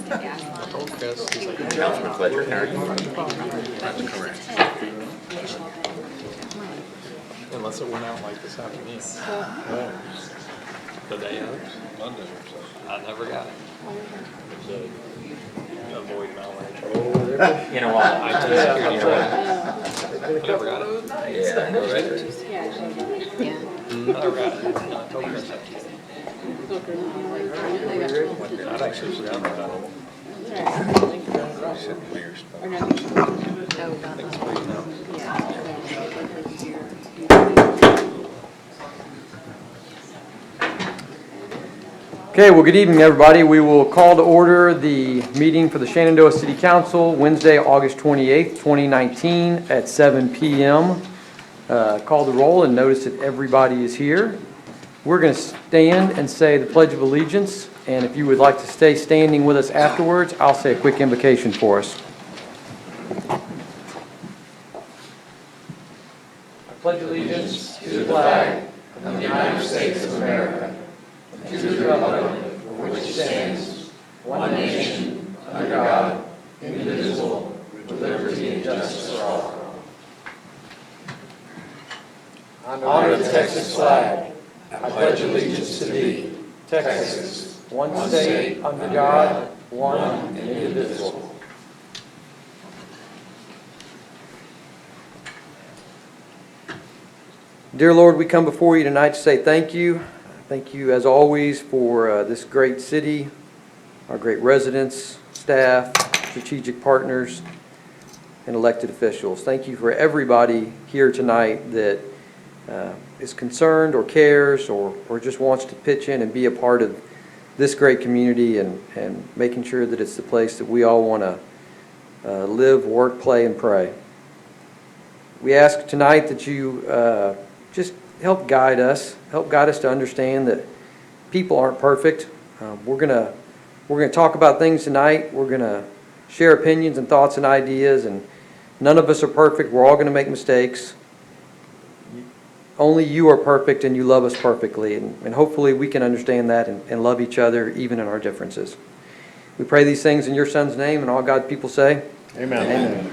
Councilman Fletcher, how are you? That's correct. Unless it went out like this afternoon. Yeah. The day of? Monday or so. I never got it. Avoid malware. You know what? I just figured, you know I never got it. what? Yeah, I know, right? I never got it. I told Chris that. I'd actually forgotten about it. Okay, well, good evening, everybody. We will call to order the meeting for the Shenandoah City Council, Wednesday, August 28th, 2019 at 7 p.m. Call the roll and notice that everybody is here. We're going to stand and say the Pledge of Allegiance, and if you would like to stay standing with us afterwards, I'll say a quick invocation for us. I pledge allegiance to the flag of the United States of America, to the republic for which it stands, one nation, under God, indivisible, with liberty and justice for all. Honor the Texas flag. I pledge allegiance to thee, Texas, one state, under God, one and indivisible. Dear Lord, we come before you tonight to say thank you. Thank you, as always, for this great city, our great residents, staff, strategic partners, and elected officials. Thank you for everybody here tonight that is concerned or cares or just wants to pitch in and be a part of this great community and making sure that it's the place that we all want to live, work, play, and pray. We ask tonight that you just help guide us to understand that people aren't perfect. We're gonna talk about things tonight. We're gonna share opinions and thoughts and ideas, and none of us are perfect. We're all gonna make mistakes. Only you are perfect, and you love us perfectly, and hopefully we can understand that and love each other even in our differences. We pray these things in your Son's name, and all God people say, Amen. Amen.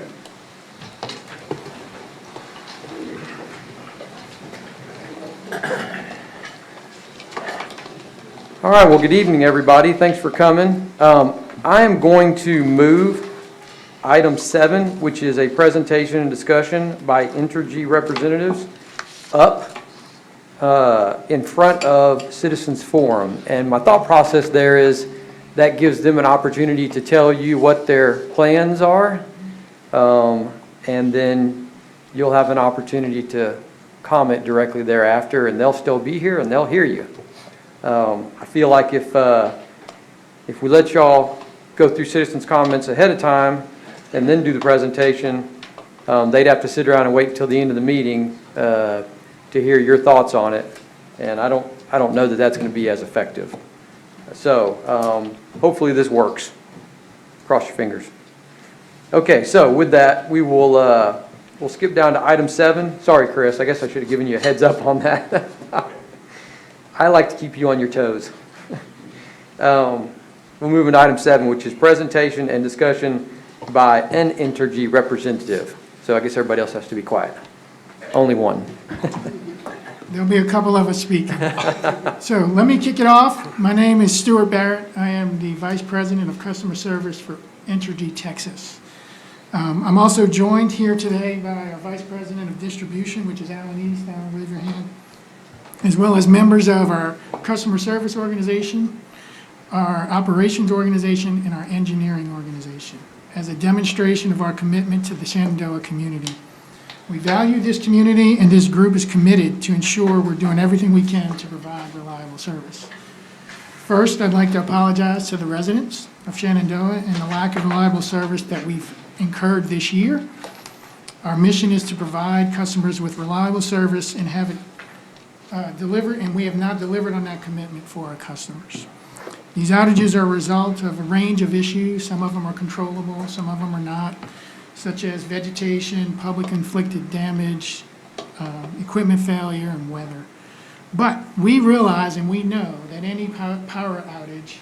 All right, well, good evening, everybody. Thanks for coming. I am going to move item 7, which is a presentation and discussion by Entergy representatives, up in front of Citizens Forum. And my thought process there is that gives them an opportunity to tell you what their plans are, and then you'll have an opportunity to comment directly thereafter, and they'll still be here and they'll hear you. I feel like if we let y'all go through citizens' comments ahead of time and then do the presentation, they'd have to sit around and wait until the end of the meeting to hear your thoughts on it, and I don't know that that's going to be as effective. So hopefully this works. Cross your fingers. Okay, so with that, we'll skip down to item 7. Sorry, Chris. I guess I should have given you a heads up on that. I like to keep you on your toes. We'll move into item 7, which is presentation and discussion by an Entergy representative. So I guess everybody else has to be quiet. Only one. There'll be a couple of us speaking. So let me kick it off. My name is Stuart Barrett. I am the Vice President of Customer Service for Entergy Texas. I'm also joined here today by our Vice President of Distribution, which is Alan East. Alan, raise your hand. As well as members of our Customer Service Organization, our Operations Organization, and our Engineering Organization, as a demonstration of our commitment to the Shenandoah community. We value this community, and this group is committed to ensure we're doing everything we can to provide reliable service. First, I'd like to apologize to the residents of Shenandoah and the lack of reliable service that we've incurred this year. Our mission is to provide customers with reliable service and have it delivered, and we have not delivered on that commitment for our customers. These outages are a result of a range of issues. Some of them are controllable, some of them are not, such as vegetation, public inflicted damage, equipment failure, and weather. But we realize and we know that any power outage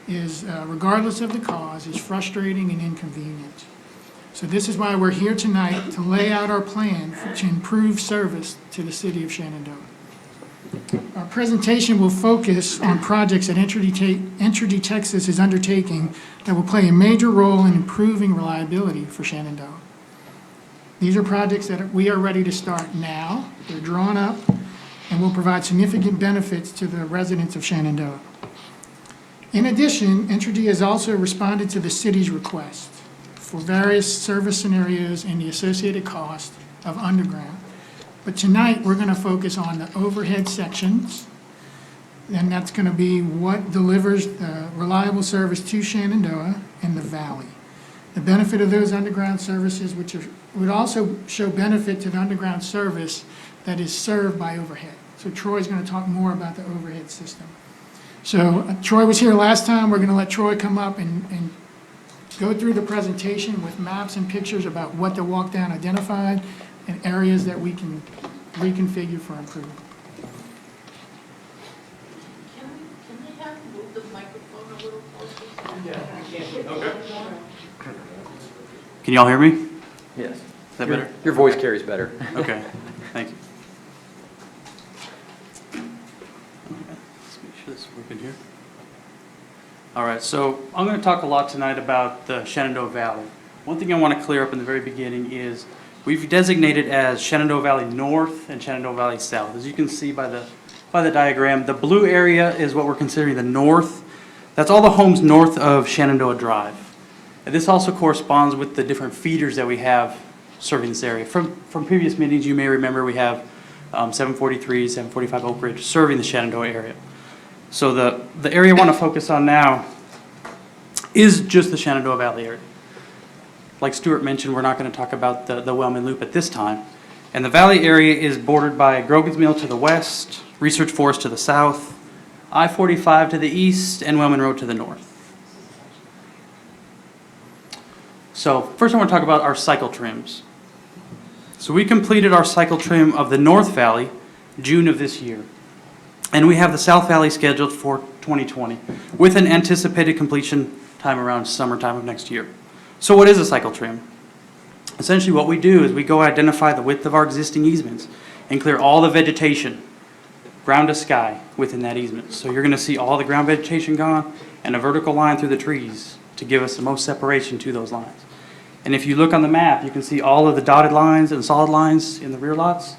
is, regardless of the cause, is frustrating and inconvenient. So this is why we're here tonight, to lay out our plan to improve service to the city of Shenandoah. Our presentation will focus on projects that Entergy Texas is undertaking that will play a major role in improving reliability for Shenandoah. These are projects that we are ready to start now. They're drawn up and will provide significant benefits to the residents of Shenandoah. In addition, Entergy has also responded to the city's request for various service scenarios and the associated cost of underground. But tonight, we're going to focus on the overhead sections, and that's going to be what delivers the reliable service to Shenandoah and the valley. The benefit of those underground services, would also show benefit to the underground service that is served by overhead. So Troy's going to talk more about the overhead system. So Troy was here last time. We're going to let Troy come up and go through the presentation with maps and pictures about what the walk down identified and areas that we can reconfigure for improvement. Can they have move the microphone a little closer? Can y'all hear me? Yes. Is that better? Your voice carries better. Okay, thank you. Okay, let's make sure this is working here. All right, so I'm going to talk a lot tonight about the Shenandoah Valley. One thing I want to clear up in the very beginning is we've designated as Shenandoah Valley North and Shenandoah Valley South. As you can see by the diagram, the blue area is what we're considering the north. That's all the homes north of Shenandoah Drive. And this also corresponds with the different feeders that we have serving this area. From previous meetings, you may remember we have 743, 745 Oak Ridge serving the Shenandoah area. So the area I want to focus on now is just the Shenandoah Valley area. Like Stuart mentioned, we're not going to talk about the Wellman Loop at this time. And the valley area is bordered by Grogan's Mill to the west, Research Forest to the south, I-45 to the east, and Wellman Road to the north. So first I want to talk about our cycle trims. So we completed our cycle trim of the North Valley June of this year. And we have the South Valley scheduled for 2020 with an anticipated completion time around summertime of next year. So what is a cycle trim? Essentially what we do is we go identify the width of our existing easements and clear all the vegetation, ground to sky, within that easement. So you're going to see all the ground vegetation gone and a vertical line through the trees to give us the most separation to those lines. And if you look on the map, you can see all of the dotted lines and solid lines in the rear lots.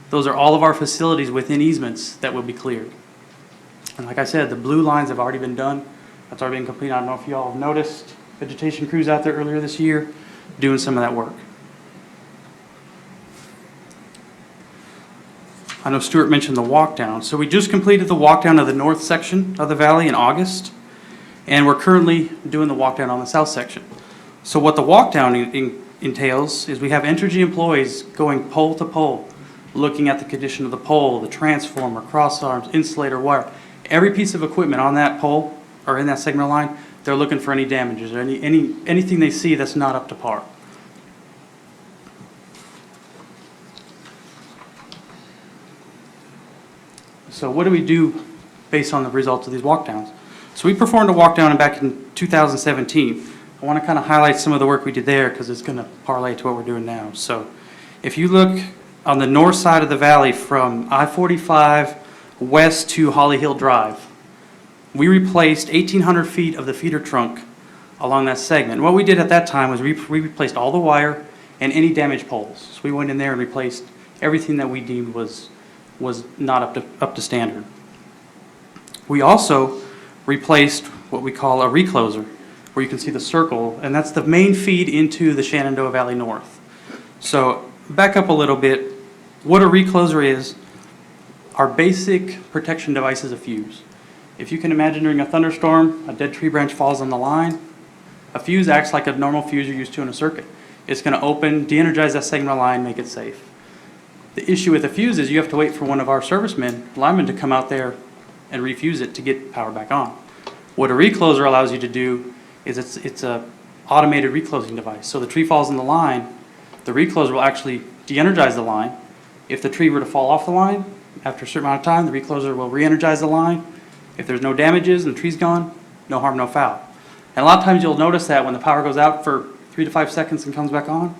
Those are all of our facilities within easements that will be cleared. And like I said, the blue lines have already been done. That's already been completed. I don't know if you all have noticed vegetation crews out there earlier this year doing some of that work. I know Stuart mentioned the walk down. So we just completed the walk down of the north section of the valley in August. And we're currently doing the walk down on the south section. So what the walk down entails is we have Entergy employees going pole to pole, looking at the condition of the pole, the transformer, cross arms, insulator, wire. Every piece of equipment on that pole or in that segment of line, they're looking for any damages or anything they see that's not up to par. So what do we do based on the results of these walk downs? So we performed a walk down back in 2017. I want to kind of highlight some of the work we did there because it's going to parlay to what we're doing now. So if you look on the north side of the valley from I-45 west to Holly Hill Drive, we replaced 1,800 feet of the feeder trunk along that segment. What we did at that time was we replaced all the wire and any damaged poles. So we went in there and replaced everything that we deemed was not up to standard. We also replaced what we call a recloser, where you can see the circle, and that's the main feed into the Shenandoah Valley North. So back up a little bit. What a recloser is, our basic protection device is a fuse. If you can imagine during a thunderstorm, a dead tree branch falls on the line. A fuse acts like a normal fuse you're used to in a circuit. It's going to open, de-energize that segment of line, make it safe. The issue with the fuse is you have to wait for one of our servicemen, linemen, to come out there and refuse it to get power back on. What a recloser allows you to do is it's a automated reclosing device. So the tree falls in the line, the recloser will actually de-energize the line. If the tree were to fall off the line, after a certain amount of time, the recloser will re-energize the line. If there's no damages and the tree's gone, no harm, no foul. And a lot of times you'll notice that when the power goes out for 3 to 5 seconds and comes back on,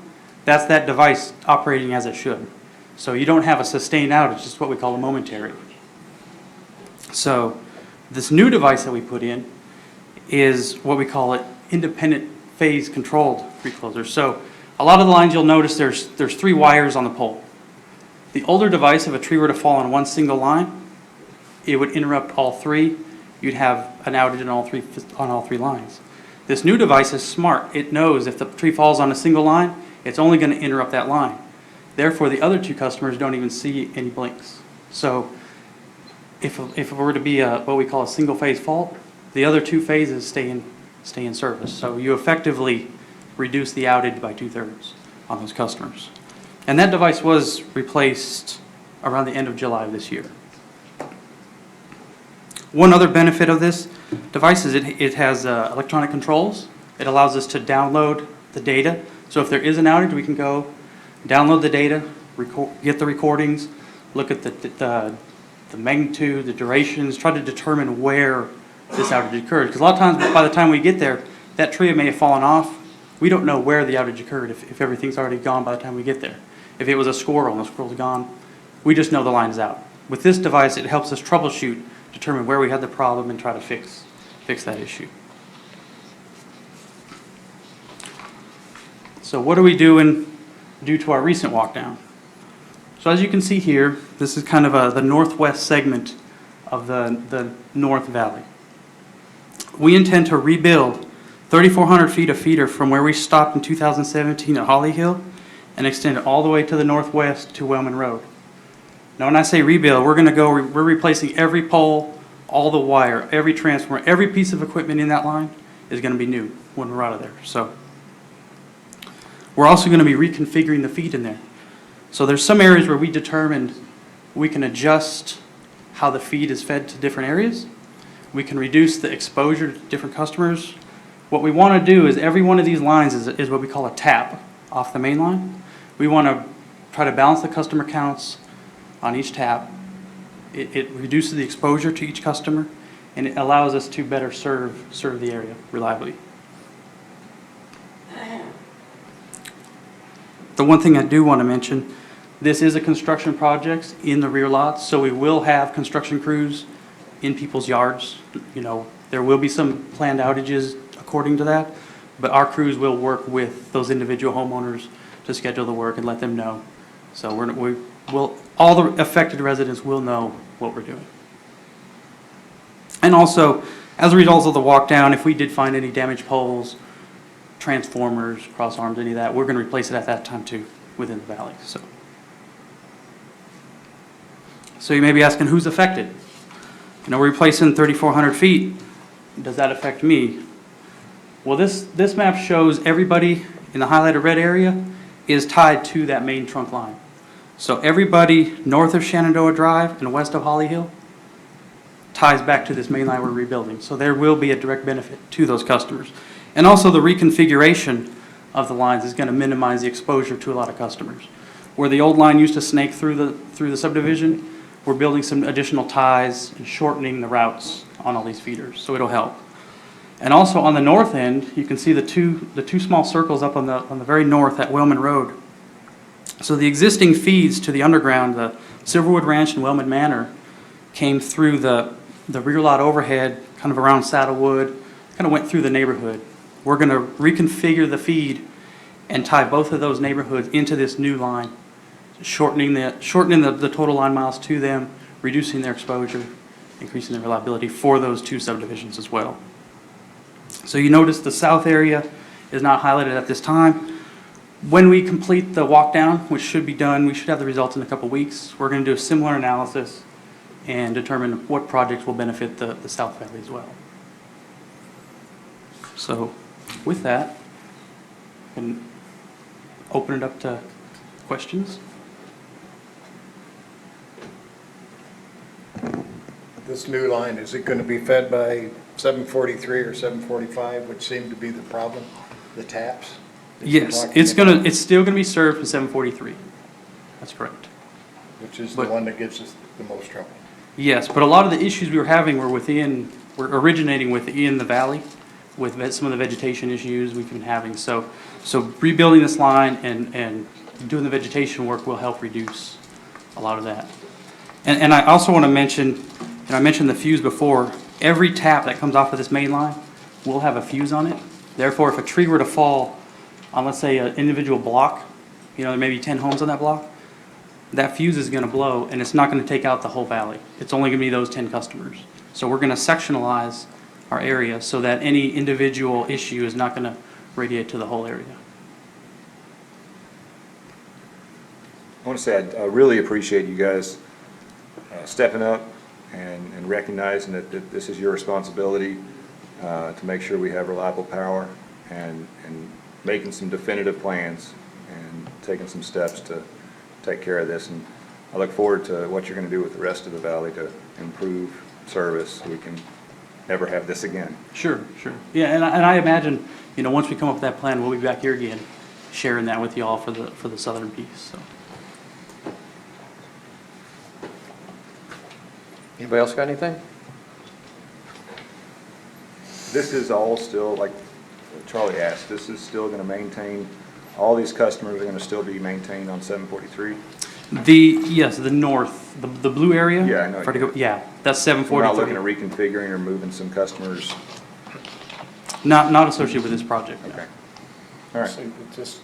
that's that device operating as it should. So you don't have a sustained outage, it's what we call a momentary. So this new device that we put in is what we call it independent phase controlled recloser. So a lot of the lines you'll notice there's 3 wires on the pole. The older device, if a tree were to fall on one single line, it would interrupt all 3. You'd have an outage on all three lines. This new device is smart. It knows if the tree falls on a single line, it's only going to interrupt that line. Therefore, the other 2 customers don't even see any blinks. So if it were to be what we call a single phase fault, the other 2 phases stay in service. So you effectively reduce the outage by 2/3 on those customers. And that device was replaced around the end of July of this year. One other benefit of this device is it has electronic controls. It allows us to download the data. So if there is an outage, we can go download the data, get the recordings, look at the magnitude, the durations, try to determine where this outage occurred. Because a lot of times by the time we get there, that tree may have fallen off. We don't know where the outage occurred if everything's already gone by the time we get there. If it was a squirrel and the squirrel's gone, we just know the line's out. With this device, it helps us troubleshoot, determine where we had the problem, and try to fix that issue. So what are we doing due to our recent walk down? So as you can see here, this is kind of the northwest segment of the North Valley. We intend to rebuild 3,400 feet of feeder from where we stopped in 2017 at Holly Hill and extend it all the way to the northwest to Wellman Road. Now when I say rebuild, we're replacing every pole, all the wire, every transformer, every piece of equipment in that line is going to be new when we're out of there. So we're also going to be reconfiguring the feed in there. So there's some areas where we determined we can adjust how the feed is fed to different areas. We can reduce the exposure to different customers. What we want to do is every one of these lines is what we call a tap off the main line. We want to try to balance the customer counts on each tap. It reduces the exposure to each customer, and it allows us to better serve the area reliably. The one thing I do want to mention, this is a construction project in the rear lots, so we will have construction crews in people's yards. You know, there will be some planned outages according to that, but our crews will work with those individual homeowners to schedule the work and let them know. So all the affected residents will know what we're doing. And also, as a result of the walk down, if we did find any damaged poles, transformers, cross arms, any of that, we're going to replace it at that time too within the valley. So you may be asking, who's affected? You know, we're replacing 3,400 feet. Does that affect me? Well, this map shows everybody in the highlighted red area is tied to that main trunk line. So everybody north of Shenandoah Drive and west of Holly Hill ties back to this main line we're rebuilding. So there will be a direct benefit to those customers. And also the reconfiguration of the lines is going to minimize the exposure to a lot of customers. Where the old line used to snake through the subdivision, we're building some additional ties and shortening the routes on all these feeders, so it'll help. And also on the north end, you can see the two small circles up on the very north at Wellman Road. So the existing feeds to the underground, the Silverwood Ranch and Wellman Manor, came through the rear lot overhead, kind of around Saddlewood, kind of went through the neighborhood. We're going to reconfigure the feed and tie both of those neighborhoods into this new line, shortening the total line miles to them, reducing their exposure, increasing their reliability for those 2 subdivisions as well. So you notice the south area is not highlighted at this time. When we complete the walk down, which should be done, we should have the results in a couple weeks. We're going to do a similar analysis and determine what projects will benefit the South Valley as well. So with that, I can open it up to questions. This new line, is it going to be fed by 743 or 745, which seemed to be the problem, the taps? Yes, it's still gonna be served with 743. That's correct. Which is the one that gives us the most trouble. Yes, but a lot of the issues we were having were within we're originating within the valley with some of the vegetation issues we've been having. So rebuilding this line and doing the vegetation work will help reduce a lot of that. And I also want to mention, and I mentioned the fuse before, every tap that comes off of this main line will have a fuse on it. Therefore, if a tree were to fall on, let's say, an individual block, there may be 10 homes on that block, that fuse is going to blow, and it's not going to take out the whole valley. It's only going to be those 10 customers. So we're going to sectionalize our area so that any individual issue is not going to radiate to the whole area. I want to say I really appreciate you guys stepping up and recognizing that this is your responsibility to make sure we have reliable power and making some definitive plans and taking some steps to take care of this. And I look forward to what you're going to do with the rest of the valley to improve service so we can never have this again. Sure. Yeah, and I imagine, once we come up with that plan, we'll be back here again, sharing that with you all for the southern piece, so. Anybody else got anything? This is all still, like Charlie asked, this is still going to maintain, all these customers are going to still be maintained on 743? Yes, the north, the blue area? Yeah, I know. Yeah, that's We're not looking 743. at reconfiguring or moving some customers? Not associated with this project, no. Okay. All right. So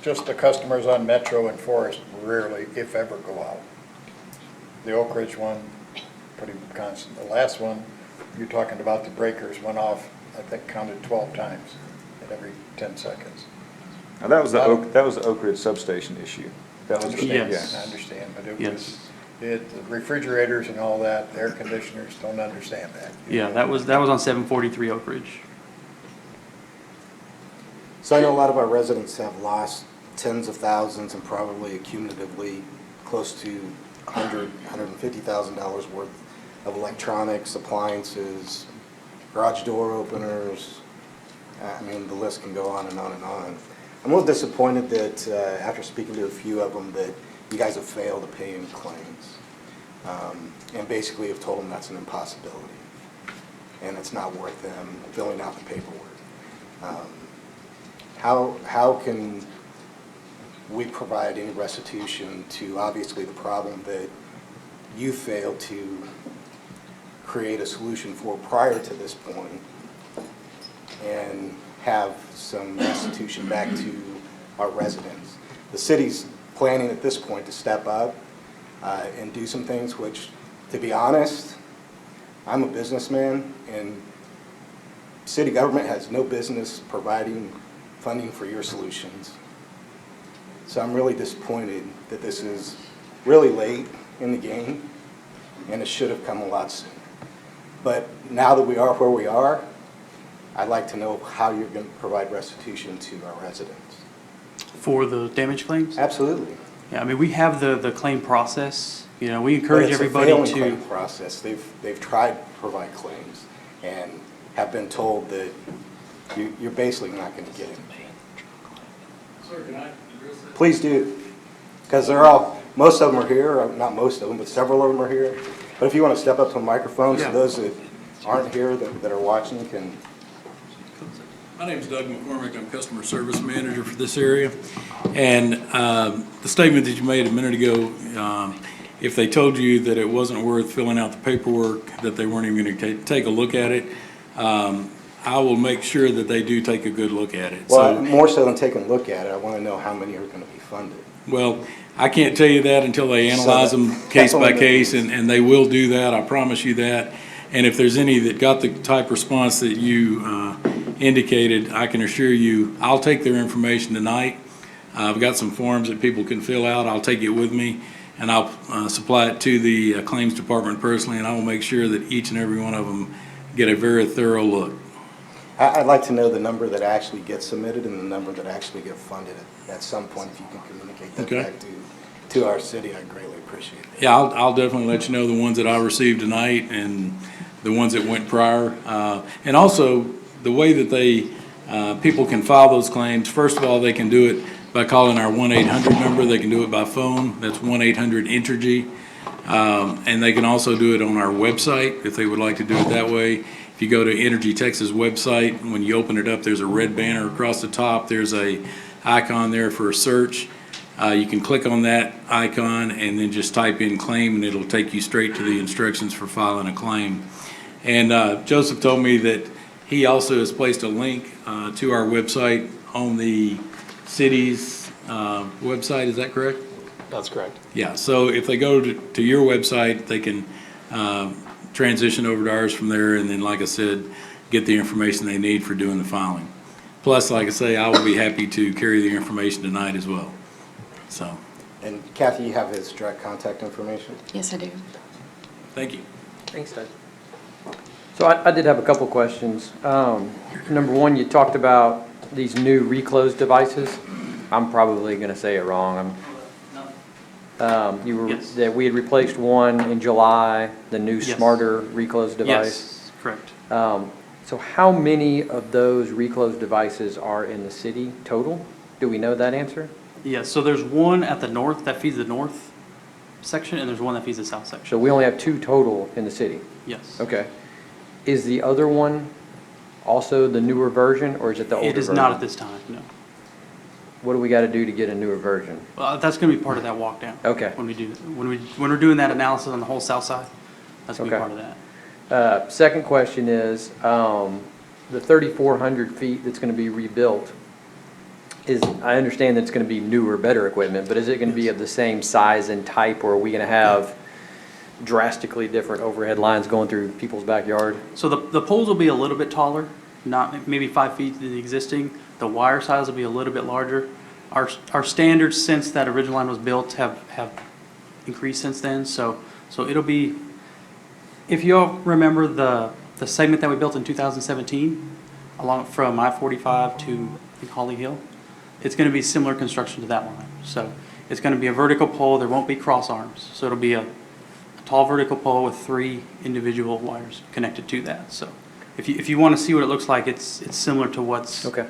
just the customers on Metro and Forest rarely, if ever, go out. The Oak Ridge one, pretty constant. The last one, you're talking about the breakers went off, I think counted 12 times at every 10 seconds. Now, that was the Oak Ridge substation issue. That was the, Yes. yeah. I understand, but it Yes. was, the refrigerators and all that, the air conditioners don't understand that. Yeah, that was on 743 Oak Ridge. So I know a lot of our residents have lost tens of thousands and probably cumulatively close to $150,000 worth of electronics, appliances, garage door openers. I mean, the list can go on and on and on. I'm a little disappointed that after speaking to a few of them that you guys have failed to pay any claims. And basically have told them that's an impossibility. And it's not worth them filling out the paperwork. How can we provide any restitution to obviously the problem that you failed to create a solution for prior to this point and have some restitution back to our residents? The city's planning at this point to step up and do some things which, to be honest, I'm a businessman and city government has no business providing funding for your solutions. So I'm really disappointed that this is really late in the game and it should have come a lot sooner. But now that we are where we are, I'd like to know how you're going to provide restitution to our residents. For the damage claims? Absolutely. Yeah, I mean, we have the claim process. We encourage everybody But it's a failing to. claim process. They've tried to provide claims and have been told that you're basically not going to get it. Sir, can I address that? Please do, because most of them are here, or not most of them, but several of them are here. But if you want to step up to the microphone, so Yeah. those that aren't here, that are watching can. My name's Doug McCormick. I'm Customer Service Manager for this area. And the statement that you made a minute ago, if they told you that it wasn't worth filling out the paperwork, that they weren't even going to take a look at it, I will make sure that they do take a good look at it. Well, more so than taking a look at it, I want to know how many are going to be funded. Well, I can't tell you that until they analyze them case by case, and they will do that, I promise you that. And if there's any that got the type response that you indicated, I can assure you, I'll take their information tonight. I've got some forms that people can fill out. I'll take it with me, and I'll supply it to the claims department personally, and I will make sure that each and every one of them get a very thorough look. I'd like to know the number that actually gets submitted and the number that actually get funded at some point. If you can communicate that Okay. back to our city, I'd greatly appreciate it. Yeah, I'll definitely let you know the ones that I received tonight and the ones that went prior. And also, the way that people can file those claims, first of all, they can do it by calling our 1-800 number. They can do it by phone. That's 1-800-ENTERGY. And they can also do it on our website if they would like to do it that way. If you go to Energy Texas website, when you open it up, there's a red banner across the top. There's a icon there for a search. You can click on that icon and then just type in claim, and it'll take you straight to the instructions for filing a claim. And Joseph told me that he also has placed a link to our website on the city's website. Is that correct? That's correct. Yeah, so if they go to your website, they can transition over to ours from there, and then, like I said, get the information they need for doing the filing. Plus, like I say, I will be happy to carry the information tonight as well. So, And Kathy, you have his direct contact information? Yes, I do. thank you. Thanks, Doug. So I did have a couple questions. Number one, you talked about these new reclose devices. I'm probably going to say it wrong. Yes. That we had replaced one in July, the new Yes. smarter reclose device. Yes, correct. So how many of those reclose devices are in the city total? Do we know that answer? Yeah, so there's one at the north that feeds the north section, and there's one that feeds the south section. So we only have 2 total in the city? Yes. Okay. Is the other one also the newer version, or is it the older It is version? not at this time, no. What do we got to do to get a newer version? That's gonna be part of that walk down. Okay. When we're doing that analysis on the whole south side, that's gonna be Okay. part of that. Second question is, the 3,400 feet that's going to be rebuilt, I understand that it's going to be newer, better equipment, but is it going to be of the same size and type, or are we going to have drastically different overhead lines going through people's backyard? So the poles will be a little bit taller, not maybe 5 feet than the existing. The wire size will be a little bit larger. Our standards since that original line was built have increased since then. So it'll be, if you all remember the segment that we built in 2017, along from I-45 to I think Holly Hill, it's going to be similar construction to that line. So it's going to be a vertical pole. There won't be cross arms. So it'll be a tall vertical pole with 3 individual wires connected to that. So if you want to see what it looks like, it's similar to what's Okay.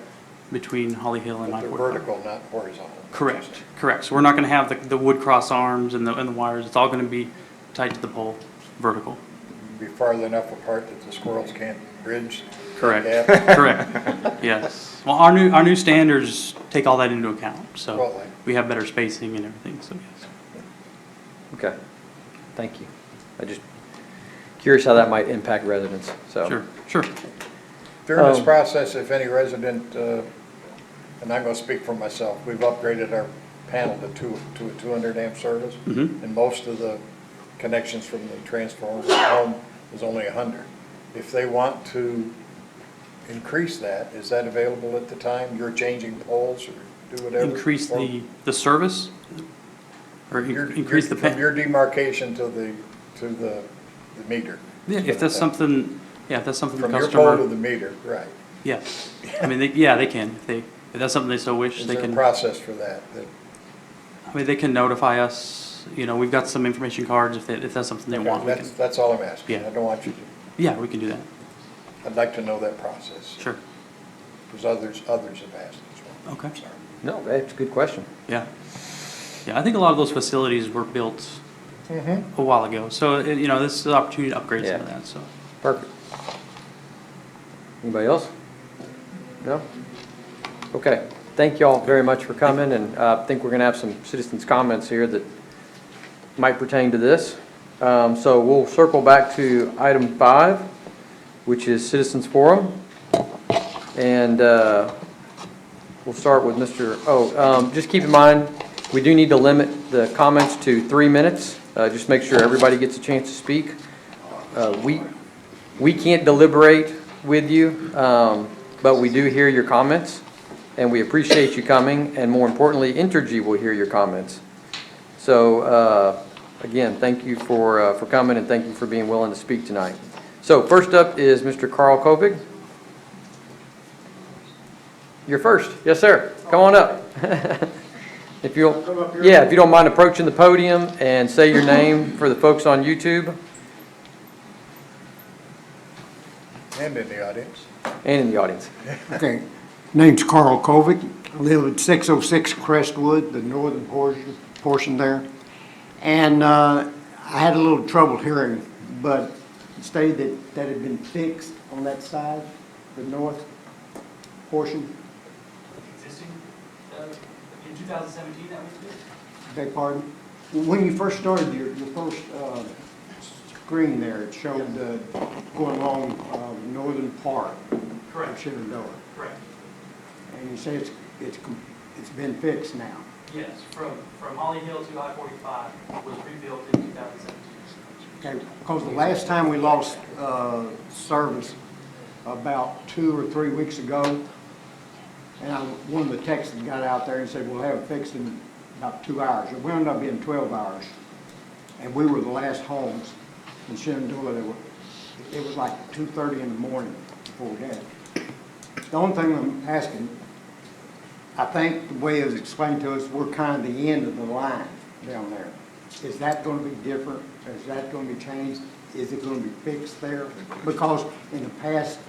between Holly Hill and But they're I-45. vertical, not horizontal. Correct. So we're not going to have the wood cross arms and the wires. It's all going to be tight to the pole, vertical. Be farther enough apart that the squirrels can't bridge. Correct. the gap. Correct. Yes. Well, our new standards take all that into account. So Well, we have better spacing and everything. So yes. Okay, thank you. I just curious how that might impact residents, so. Sure. During this process, if any resident, and I'm going to speak for myself, we've upgraded our panel to a 200 amp service. Mm-hmm. And most of the connections from the transformers at home is only 100. If they want to increase that, is that available at the time? You're changing poles or do whatever? Increase Or the service, or increase the From your demarcation to the meter. Yeah, if that's something. Yeah, if that's something the From your customer. pole to the meter, right. Yes. I mean, they can. If that's something they so wish, Is they there a can. process for that? I mean, they can notify us. We've got some information cards if that's something they want. We can. That's all I'm asking. Yeah. I don't want you to, Yeah, we can do that. I'd like to know that process. Sure. Because others have asked as well. Okay. Sorry. No, that's a good question. Yeah. Yeah, I think a lot of those facilities were built Mm-hmm. a while ago. So, this is an opportunity to upgrade some of Yeah. that, so. Perfect. Anybody else? No? Okay, thank you all very much for coming, and I think we're going to have some citizens' comments here that might pertain to this. So we'll circle back to item 5, which is Citizens Forum. And we'll start with just keep in mind, we do need to limit the comments to 3 minutes. Just make sure everybody gets a chance to speak. We can't deliberate with you, but we do hear your comments, and we appreciate you coming, and more importantly, Entergy will hear your comments. So, again, thank you for coming, and thank you for being willing to speak tonight. So, first up is Mr. Carl Kovig. You're first. Yes, sir. Come on up. If you don't mind approaching the podium and say your name for the folks on YouTube. And in the audience. And in the audience. Okay, name's Carl Kovic. I live at 606 Crestwood, the northern portion there. And I had a little trouble hearing, but stated that had been fixed on that side, the north portion? Existing, in 2017, that was good? Beg pardon? When you first started your first screen there, it showed going along northern part of Shenandoah. Correct. And you say it's been fixed now. Yes, from Holly Hill to I-45 was rebuilt in 2017. Okay, because the last time we lost service about 2 or 3 weeks ago, and one of the techs got out there and said, we'll have it fixed in about 2 hours. It wound up being 12 hours. And we were the last homes in Shenandoah. It was like 2:30 in the morning before we had it. The only thing I'm asking, I think the way it was explained to us, we're kind of the end of the line down there. Is that going to be different? Is that going to be changed? Is it going to be fixed there? Because in the past,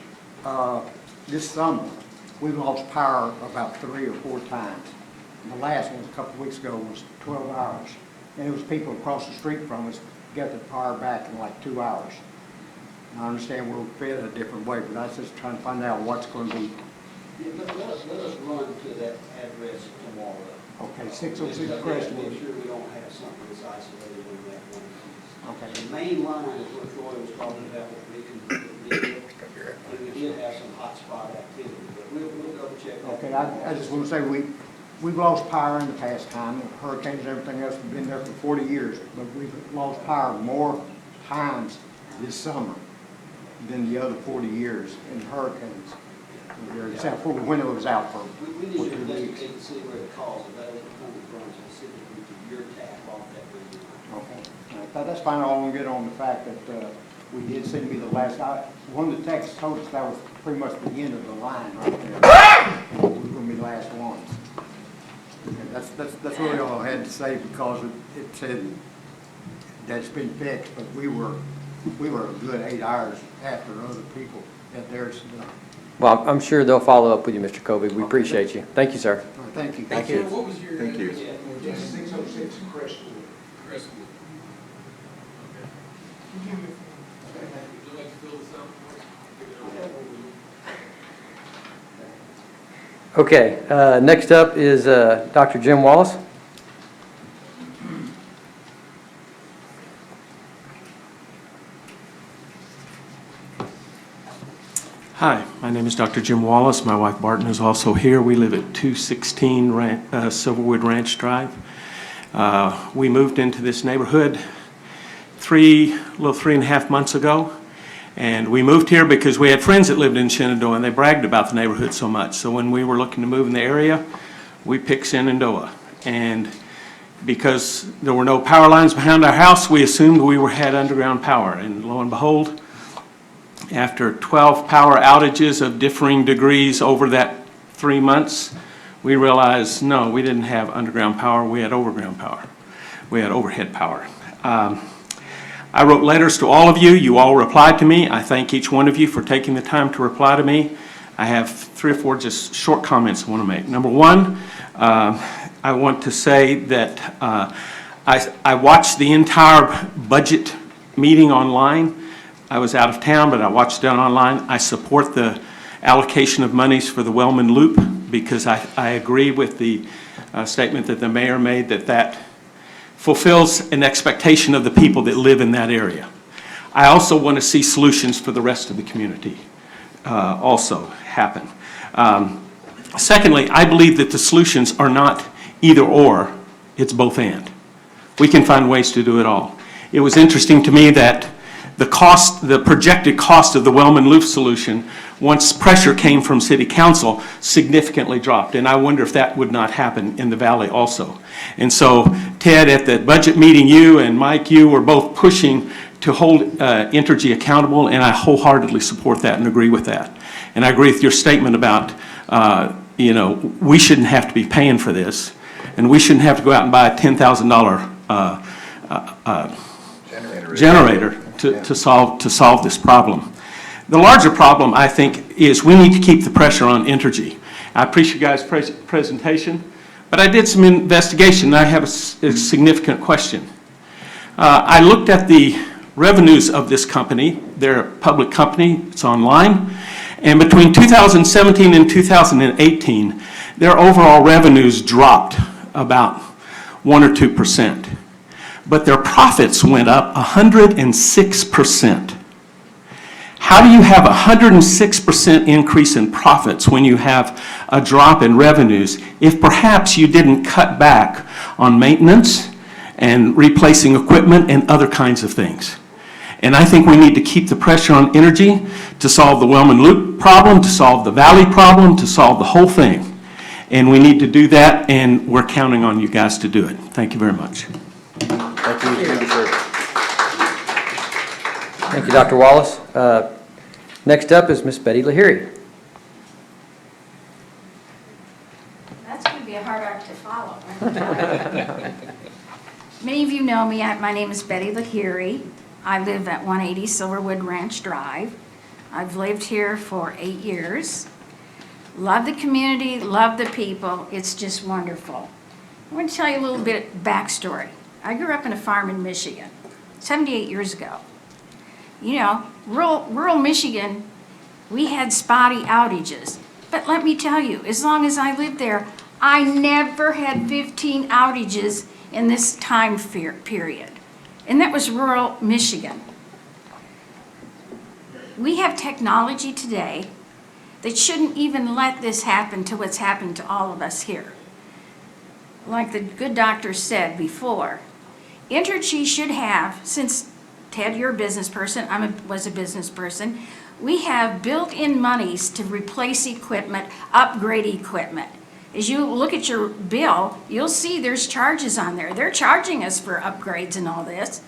this summer, we lost power about 3 or 4 times. And the last one, a couple of weeks ago, was 12 hours. And it was people across the street from us got the power back in like 2 hours. And I understand we're fed a different way, but I was just trying to find out what's going to be. Yeah, let us run to that address tomorrow. Okay, 606 Just Crestwood. make sure we don't have something that's isolated on that one piece. Okay. The main line is what Troy was talking about with Beacon. And we did have some hotspot activity, but we'll double check that. Okay, I just want to say we've lost power in the past time. Hurricanes and everything else have been there for 40 years, but we've lost power more times this summer than the other 40 years in hurricanes. Except for when it was out for We need to 2 weeks. investigate and see where the cause of that is coming from specifically to your tap off that region. Okay, that's fine. I want to get on the fact that we did seem to be the last. One of the techs told us that was pretty much the end of the line right there. We were going to be the last ones. Okay, that's really all I had to say because it said that it's been fixed, but we were a good 8 hours after other people at theirs. Well, I'm sure they'll follow up with you, Mr. Covey. We appreciate you. Thank you, sir. All right, thank you. Thank you. What was your Thank you. 606 Crestwood. Okay, next up is Dr. Jim Wallace. Hi, my name is Dr. Jim Wallace. My wife Barton is also here. We live at 216 Silverwood Ranch Drive. We moved into this neighborhood a little 3.5 months ago. And we moved here because we had friends that lived in Shenandoah and they bragged about the neighborhood so much. So when we were looking to move in the area, we picked Shenandoah. And because there were no power lines behind our house, we assumed we had underground power. And lo and behold, after 12 power outages of differing degrees over that 3 months, we realized, no, we didn't have underground power, we had overground power. We had overhead power. I wrote letters to all of you. You all replied to me. I thank each one of you for taking the time to reply to me. I have 3 or 4 just short comments I want to make. Number one, I want to say that I watched the entire budget meeting online. I was out of town, but I watched it online. I support the allocation of monies for the Wellman Loop because I agree with the statement that the mayor made that fulfills an expectation of the people that live in that area. I also want to see solutions for the rest of the community also happen. Secondly, I believe that the solutions are not either or, it's both and. We can find ways to do it all. It was interesting to me that the projected cost of the Wellman Loop solution, once pressure came from City Council, significantly dropped. And I wonder if that would not happen in the valley also. And so, Ted, at that budget meeting, you and Mike, you were both pushing to hold Entergy accountable, and I wholeheartedly support that and agree with that. And I agree with your statement about, we shouldn't have to be paying for this, and we shouldn't have to go out and buy a $10,000 generator to solve this problem. The larger problem, I think, is we need to keep the pressure on Entergy. I appreciate you guys' presentation, but I did some investigation and I have a significant question. I looked at the revenues of this company. They're a public company, it's online. And between 2017 and 2018, their overall revenues dropped about 1 or 2%. But their profits went up 106%. How do you have a 106% increase in profits when you have a drop in revenues if perhaps you didn't cut back on maintenance and replacing equipment and other kinds of things? And I think we need to keep the pressure on Entergy to solve the Wellman Loop problem, to solve the Valley problem, to solve the whole thing. And we need to do that, and we're counting on you guys to do it. Thank you very much. Thank you. Thank you, Dr. Wallace. Next up is Miss Betty Lahiri. That's going to be a hard act to follow. Many of you know me. My name is Betty Lahiri. I live at 180 Silverwood Ranch Drive. I've lived here for 8 years. Love the community, love the people. It's just wonderful. I want to tell you a little bit backstory. I grew up in a farm in Michigan 78 years ago. You know, rural Michigan, we had spotty outages. But let me tell you, as long as I lived there, I never had 15 outages in this time period. And that was rural Michigan. We have technology today that shouldn't even let this happen to what's happened to all of us here. Like the good doctor said before, Entergy should have, since Ted, you're a business person, was a business person, we have built-in monies to replace equipment, upgrade equipment. As you look at your bill, you'll see there's charges on there. They're charging us for upgrades and all this.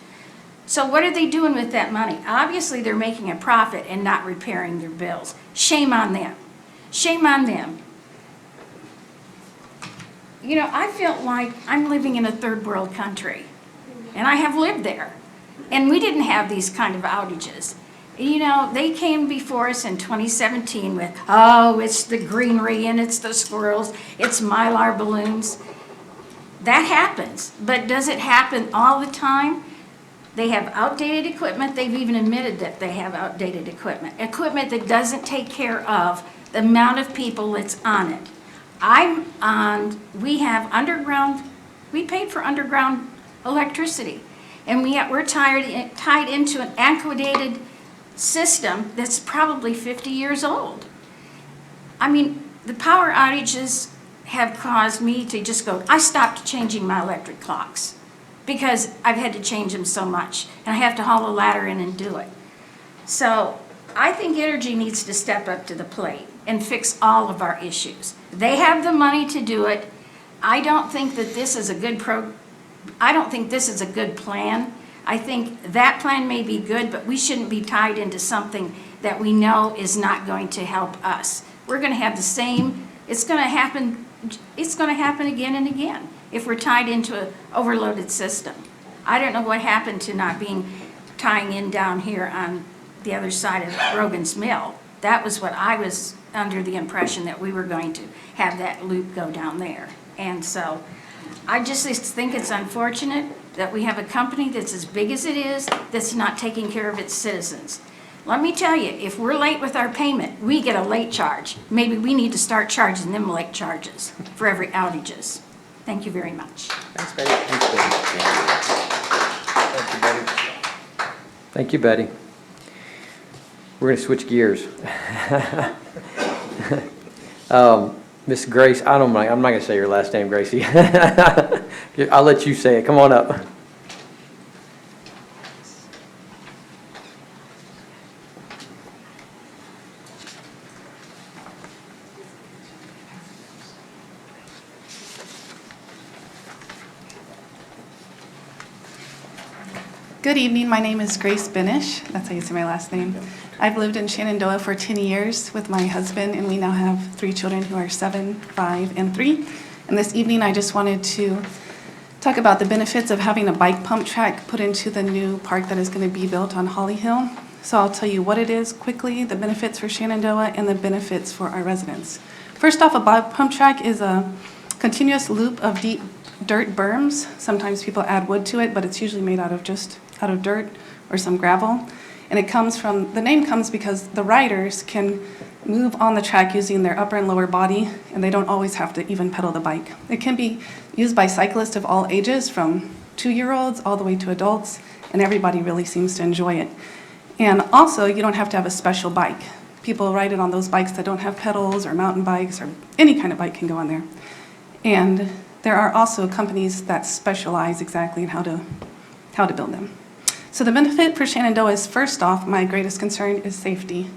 So what are they doing with that money? Obviously, they're making a profit and not repairing their bills. Shame on them. Shame on them. You know, I feel like I'm living in a third world country, and I have lived there. And we didn't have these kind of outages. You know, they came before us in 2017 with, oh, it's the greenery and it's the squirrels, it's Mylar balloons. That happens, but does it happen all the time? They have outdated equipment. They've even admitted that they have outdated equipment. Equipment that doesn't take care of the amount of people that's on it. We have underground, we paid for underground electricity. And we're tied into an antiquated system that's probably 50 years old. I mean, the power outages have caused me to just go, I stopped changing my electric clocks because I've had to change them so much, and I have to haul a ladder in and do it. So I think Entergy needs to step up to the plate and fix all of our issues. They have the money to do it. I don't think that this is a good I don't think this is a good plan. I think that plan may be good, but we shouldn't be tied into something that we know is not going to help us. We're going to have the same, it's going to happen again and again if we're tied into an overloaded system. I don't know what happened to not tying in down here on the other side of Rogan's Mill. That was what I was under the impression, that we were going to have that loop go down there. And so I just think it's unfortunate that we have a company that's as big as it is that's not taking care of its citizens. Let me tell you, if we're late with our payment, we get a late charge. Maybe we need to start charging them late charges for every outages. Thank you very much. Thanks, Betty. Thank you, Betty. We're going to switch gears. Miss Grace, I'm not going to say your last name, Gracie. I'll let you say it. Come on up. Good evening. My name is Grace Benish. That's how you say my last name. I've lived in Shenandoah for 10 years with my husband, and we now have 3 children who are 7, 5, and 3. And this evening, I just wanted to talk about the benefits of having a bike pump track put into the new park that is going to be built on Holly Hill. So I'll tell you what it is quickly, the benefits for Shenandoah, and the benefits for our residents. First off, a bike pump track is a continuous loop of deep dirt berms. Sometimes people add wood to it, but it's usually made out of dirt or some gravel. And the name comes because the riders can move on the track using their upper and lower body, and they don't always have to even pedal the bike. It can be used by cyclists of all ages, from 2-year-olds all the way to adults, and everybody really seems to enjoy it. And also, you don't have to have a special bike. People ride it on those bikes that don't have pedals, or mountain bikes, or any kind of bike can go on there. And there are also companies that specialize exactly in how to build them. So the benefit for Shenandoah is, first off, my greatest concern is safety.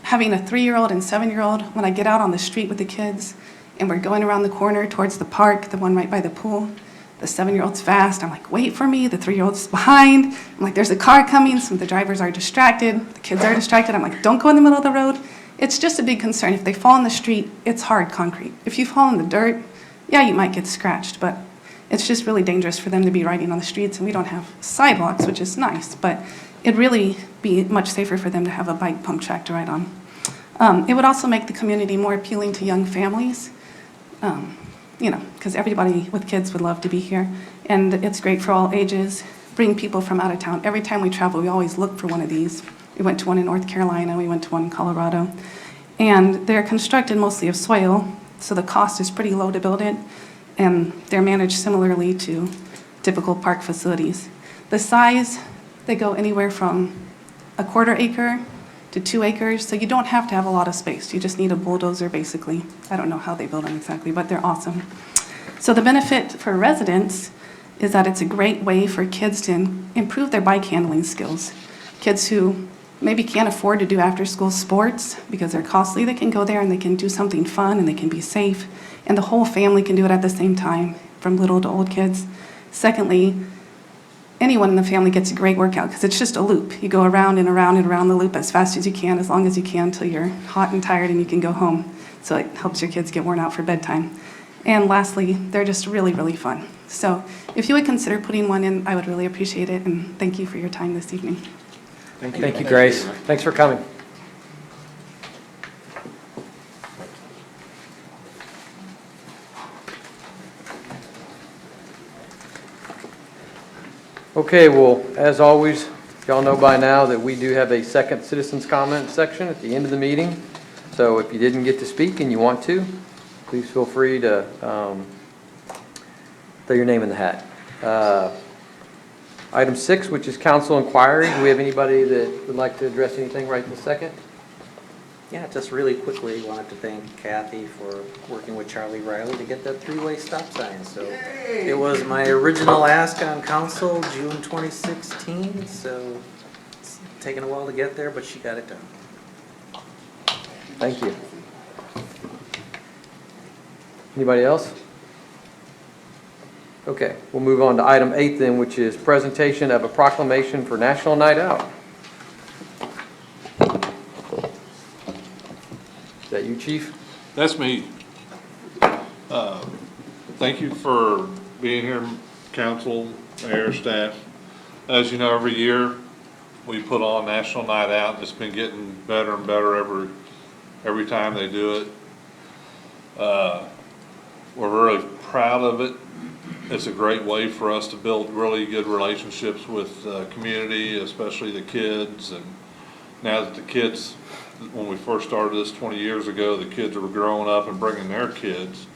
Having a 3-year-old and 7-year-old, when I get out on the street with the kids and we're going around the corner towards the park, the one right by the pool, the 7-year-old's fast, I'm like, wait for me, the 3-year-old's behind. I'm like, there's a car coming, some of the drivers are distracted, the kids are distracted. I'm like, don't go in the middle of the road. It's just a big concern. If they fall in the street, it's hard concrete. If you fall in the dirt, yeah, you might get scratched, but it's just really dangerous for them to be riding on the streets, and we don't have sidewalks, which is nice, but it'd really be much safer for them to have a bike pump track to ride on. It would also make the community more appealing to young families, because everybody with kids would love to be here, and it's great for all ages, bring people from out of town. Every time we travel, we always look for one of these. We went to one in North Carolina, we went to one in Colorado, and they're constructed mostly of soil, so the cost is pretty low to build it, and they're managed similarly to typical park facilities. The size, they go anywhere from a 1/4 acre to 2 acres, so you don't have to have a lot of space. You just need a bulldozer, basically. I don't know how they build them exactly, but they're awesome. So the benefit for residents is that it's a great way for kids to improve their bike handling skills. Kids who maybe can't afford to do after-school sports because they're costly, they can go there and they can do something fun and they can be safe, and the whole family can do it at the same time, from little to old kids. Secondly, anyone in the family gets a great workout because it's just a loop. You go around and around and around the loop as fast as you can, as long as you can, until you're hot and tired and you can go home. So it helps your kids get worn out for bedtime. And lastly, they're just really, really fun. So if you would consider putting one in, I would really appreciate it, and thank you for your time this evening. Thank you, Grace. Thanks for coming. Okay, well, as always, y'all know by now that we do have a second citizens comment section at the end of the meeting. So if you didn't get to speak and you want to, please feel free to throw your name in the hat. Item 6, which is council inquiry. Do we have anybody that would like to address anything right this second? Yeah, just really quickly, wanted to thank Kathy for working with Charlie Riley to get that 3-way stop sign. So it was my original ask on council, June 2016, so it's taken a while to get there, but she got it done. Thank you. Anybody else? Okay, we'll move on to item 8 then, which is presentation of a proclamation for National Night Out. Is that you, Chief? That's me. Thank you for being here, council, mayor, staff. As you know, every year we put on National Night Out. It's been getting better and better every time they do it. We're really proud of it. It's a great way for us to build really good relationships with the community, especially the kids. And now that the kids, when we first started this 20 years ago, the kids were growing up and bringing their kids.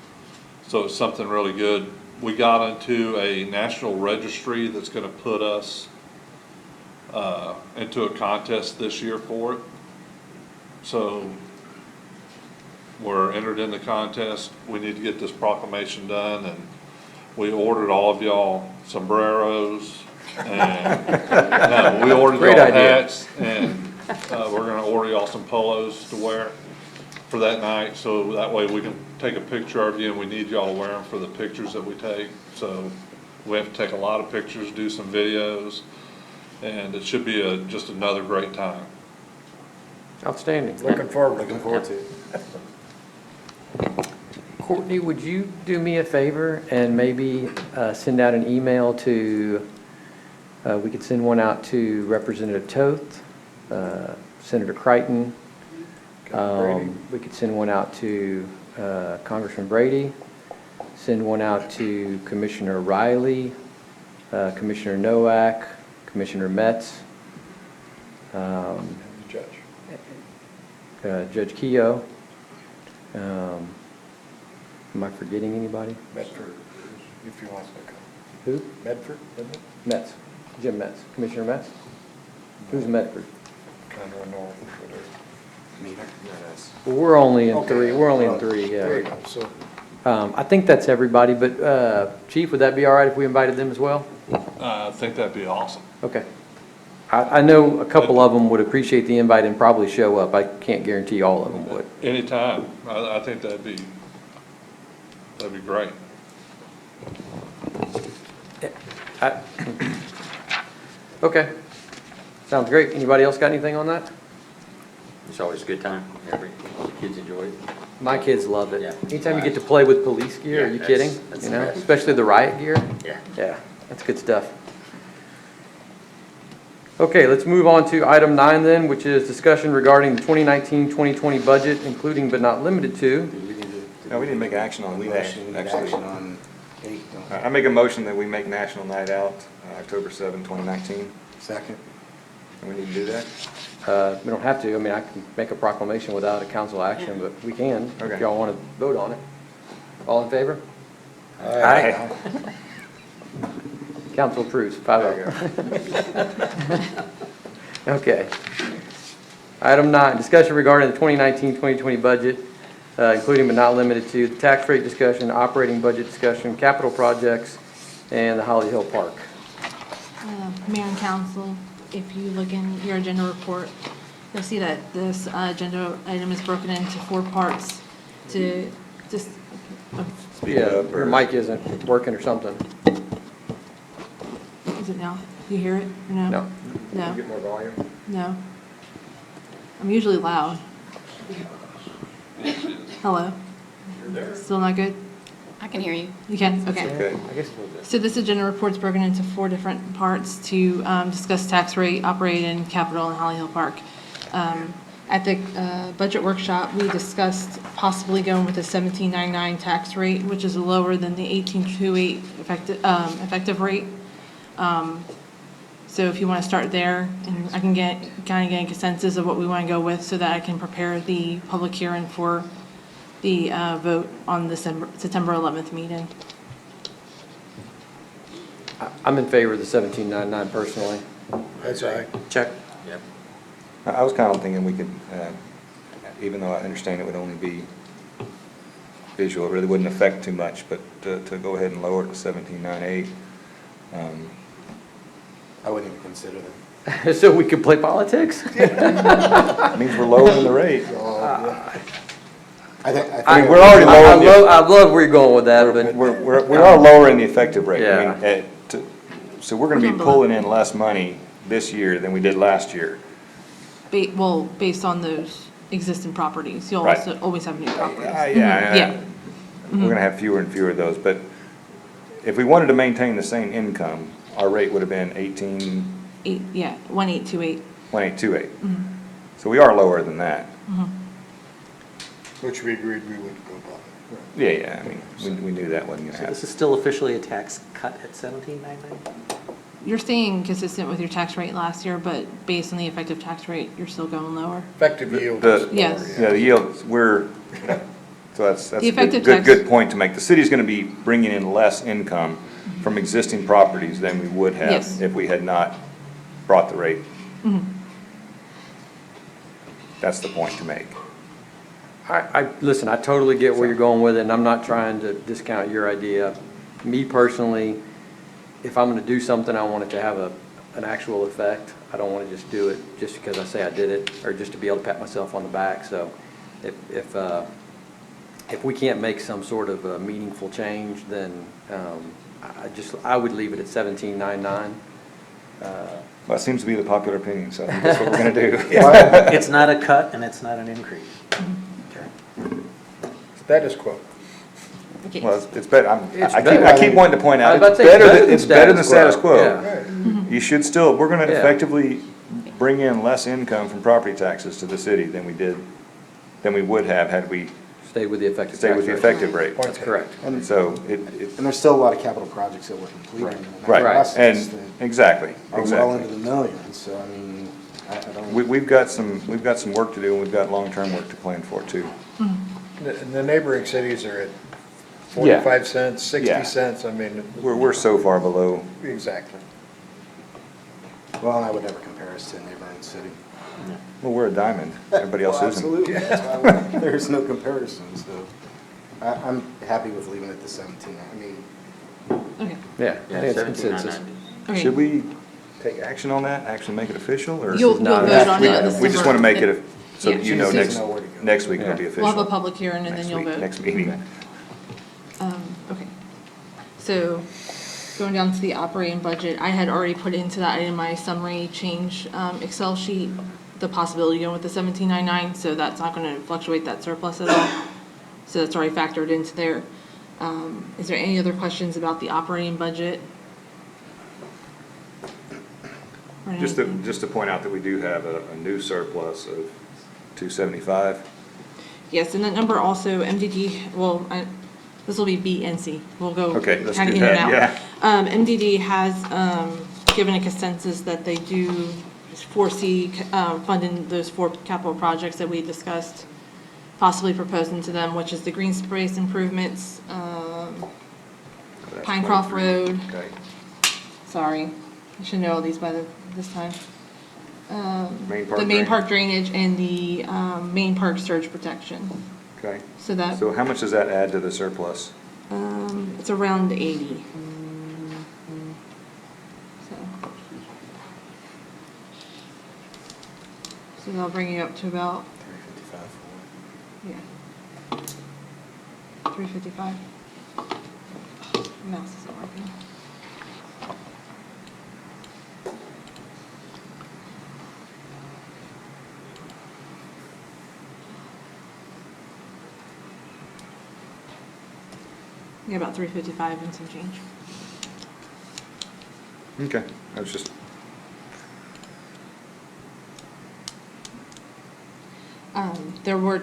So it's something really good. We got into a national registry that's going to put us into a contest this year for it. So we're entered in the contest. We need to get this proclamation done, and we ordered all of y'all sombreros, and we ordered Great y'all idea. hats, and we're going to order y'all some polos to wear for that night, so that way we can take a picture of you, and we need y'all to wear them for the pictures that we take. So we have to take a lot of pictures, do some videos, and it should be just another great time. Outstanding. Looking forward to it. Courtney, would you do me a favor and maybe send out an email to, we could send one out to Representative Toth, Senator Crichton. We could send one out to Congressman Brady, send one out to Commissioner Riley, Commissioner Nowak, Commissioner Metz, Judge. Judge Keough. Am I forgetting anybody? Medford, if he wants to come. Who? Medford, isn't it? Metz, Jim Metz, Commissioner Metz? Who's Medford? Conroe North, whatever. Well, we're only in Okay. three, we're only in three, There you yeah. go, so. I think that's everybody, but Chief, would that be all right if we invited them as well? I think that'd be awesome. Okay. I know a couple of them would appreciate the invite and probably show up. I can't guarantee all of them would. Anytime. I think that'd be great. Okay. Sounds great. Anybody else got anything on that? It's always a good time. Kids enjoy it. My kids love it. Yeah. Anytime you get to play with police gear, are Yeah, you that's- kidding? that's You the know, best. especially the riot gear. Yeah. Yeah, that's good stuff. Okay, let's move on to item 9 then, which is discussion regarding the 2019-2020 budget, including but not limited to. No, we didn't make action on We that, need actually. action on 8. I make a motion that we make National Night Out, October 7, 2019. Second. And we need to do that? We don't have to. I mean, I can make a proclamation without a council action, but we can if Okay. y'all want to vote on it. All in favor? Aye. Council approves, 5-0. Okay. Item 9, discussion regarding the 2019-2020 budget, including but not limited to the tax rate discussion, operating budget discussion, capital projects, and the Holly Hill Park. Mayor and council, if you look in your agenda report, you'll see that this agenda item is broken into 4 parts to just, Speak Yeah, up, your or- mic isn't working or something. is it now? You hear it or no? No. No, Get more volume. no. I'm usually loud. Hello? Still not good? I can hear you. You can? Okay. Okay. I guess a little bit. So this agenda report's broken into 4 different parts to discuss tax rate, operating, capital, and Holly Hill Park. At the budget workshop, we discussed possibly going with a 17.99 tax rate, which is lower than the 18.28 effective rate. So if you want to start there, and I can kind of get a consensus of what we want to go with so that I can prepare the public hearing for the vote on the September 11th meeting. I'm in favor of the 1799 personally. That's aye. Check. Yep. I was kind of thinking we could, even though I understand it would only be visual, it really wouldn't affect too much, but to go ahead and lower it to 17.98. I wouldn't even consider that. So we could play politics? Means we're lowering the rate. I think we're already lowering the. I love where you're going with that, but. We are lowering the effective rate. I Yeah. mean, so we're gonna be pulling in less money this year than we did last year. Based on those existing properties, you'll Right. also always have new properties. Yeah. We're gonna have fewer and fewer of those, but if we wanted to maintain the same income, our rate would have been 1828. 1828. So we are lower than that. Which we agreed we would go above. Yeah, I mean, we knew that wasn't gonna So this happen. is still officially a tax cut at 17.99? You're staying consistent with your tax rate last year, but based on the effective tax rate, you're still going lower. Effective yield The- is lower, Yes. Yeah, the yields, so that's The a effective good tax- point to make. The city's gonna be bringing in less income from existing properties than we would have Yes. if we had not brought the rate. That's the point to make. Listen, I totally get where you're going with it, and I'm not trying to discount your idea. Me personally, if I'm gonna do something, I want it to have an actual effect. I don't wanna just do it just because I say I did it, or just to be able to pat myself on the back. So if we can't make some sort of a meaningful change, then I would leave it at 1799. Well, it seems to be the popular opinion, so I think that's what we're gonna do. It's not a cut and it's not an increase. Status quo. Well, it's better, It's I better. keep wanting to point I out, was about to say, it's better than status quo. Yeah. You should still, we're gonna Yeah. effectively bring in less income from property taxes to the city than we would have had we Stay with the effective stay tax with the rate. effective rate. That's correct. And So and there's still a lot of capital projects that we're completing. in that right, process and that exactly, Are well exactly. into the millions, so I mean, I don't. We've got some work to do, and we've got long-term work to plan for too. The neighboring cities are at Yeah. 45 cents, 60 Yeah. cents, I mean. We're so far below. Exactly. Well, I would never compare us to a neighboring city. Well, we're a diamond. Everybody else Well, isn't. absolutely. That's why there's no comparison, so I'm happy with leaving it to 17. I mean, Okay. Yeah, I think it's consensus. Okay. Should we take action on that, actually make it official, or? You'll vote on it in We just want to make it, so Yeah. that you know She next, doesn't know where to go. next week it'll be official. We'll have a public hearing and then Next you'll week, vote. Next meeting. Okay. So going down to the operating budget, I had already put into that in my summary change Excel sheet, the possibility going with the 1799, so that's not going to fluctuate that surplus at all. So that's already factored into there. Is there any other questions about the operating budget? Or Just anything? to point out that we do have a new surplus of 275. Yes, and that number also, MDD, well, this will be B and C. We'll go Okay, let's kind of do in and that, out. MDD has given a consensus that they do foresee funding those 4 capital projects that we discussed, possibly proposing to them, which is the green space improvements, That's Pinecroft 23. Road. Okay. Sorry, I should know all these by this time. Main Park The main drainage. park drainage and the main park surge protection. Okay. So that, So how much does that add to the surplus? it's around 80. So that'll bring you up to about, 355 yeah, 355. Mouse isn't working. Yeah, about 355 and some change. Okay, I was just, There were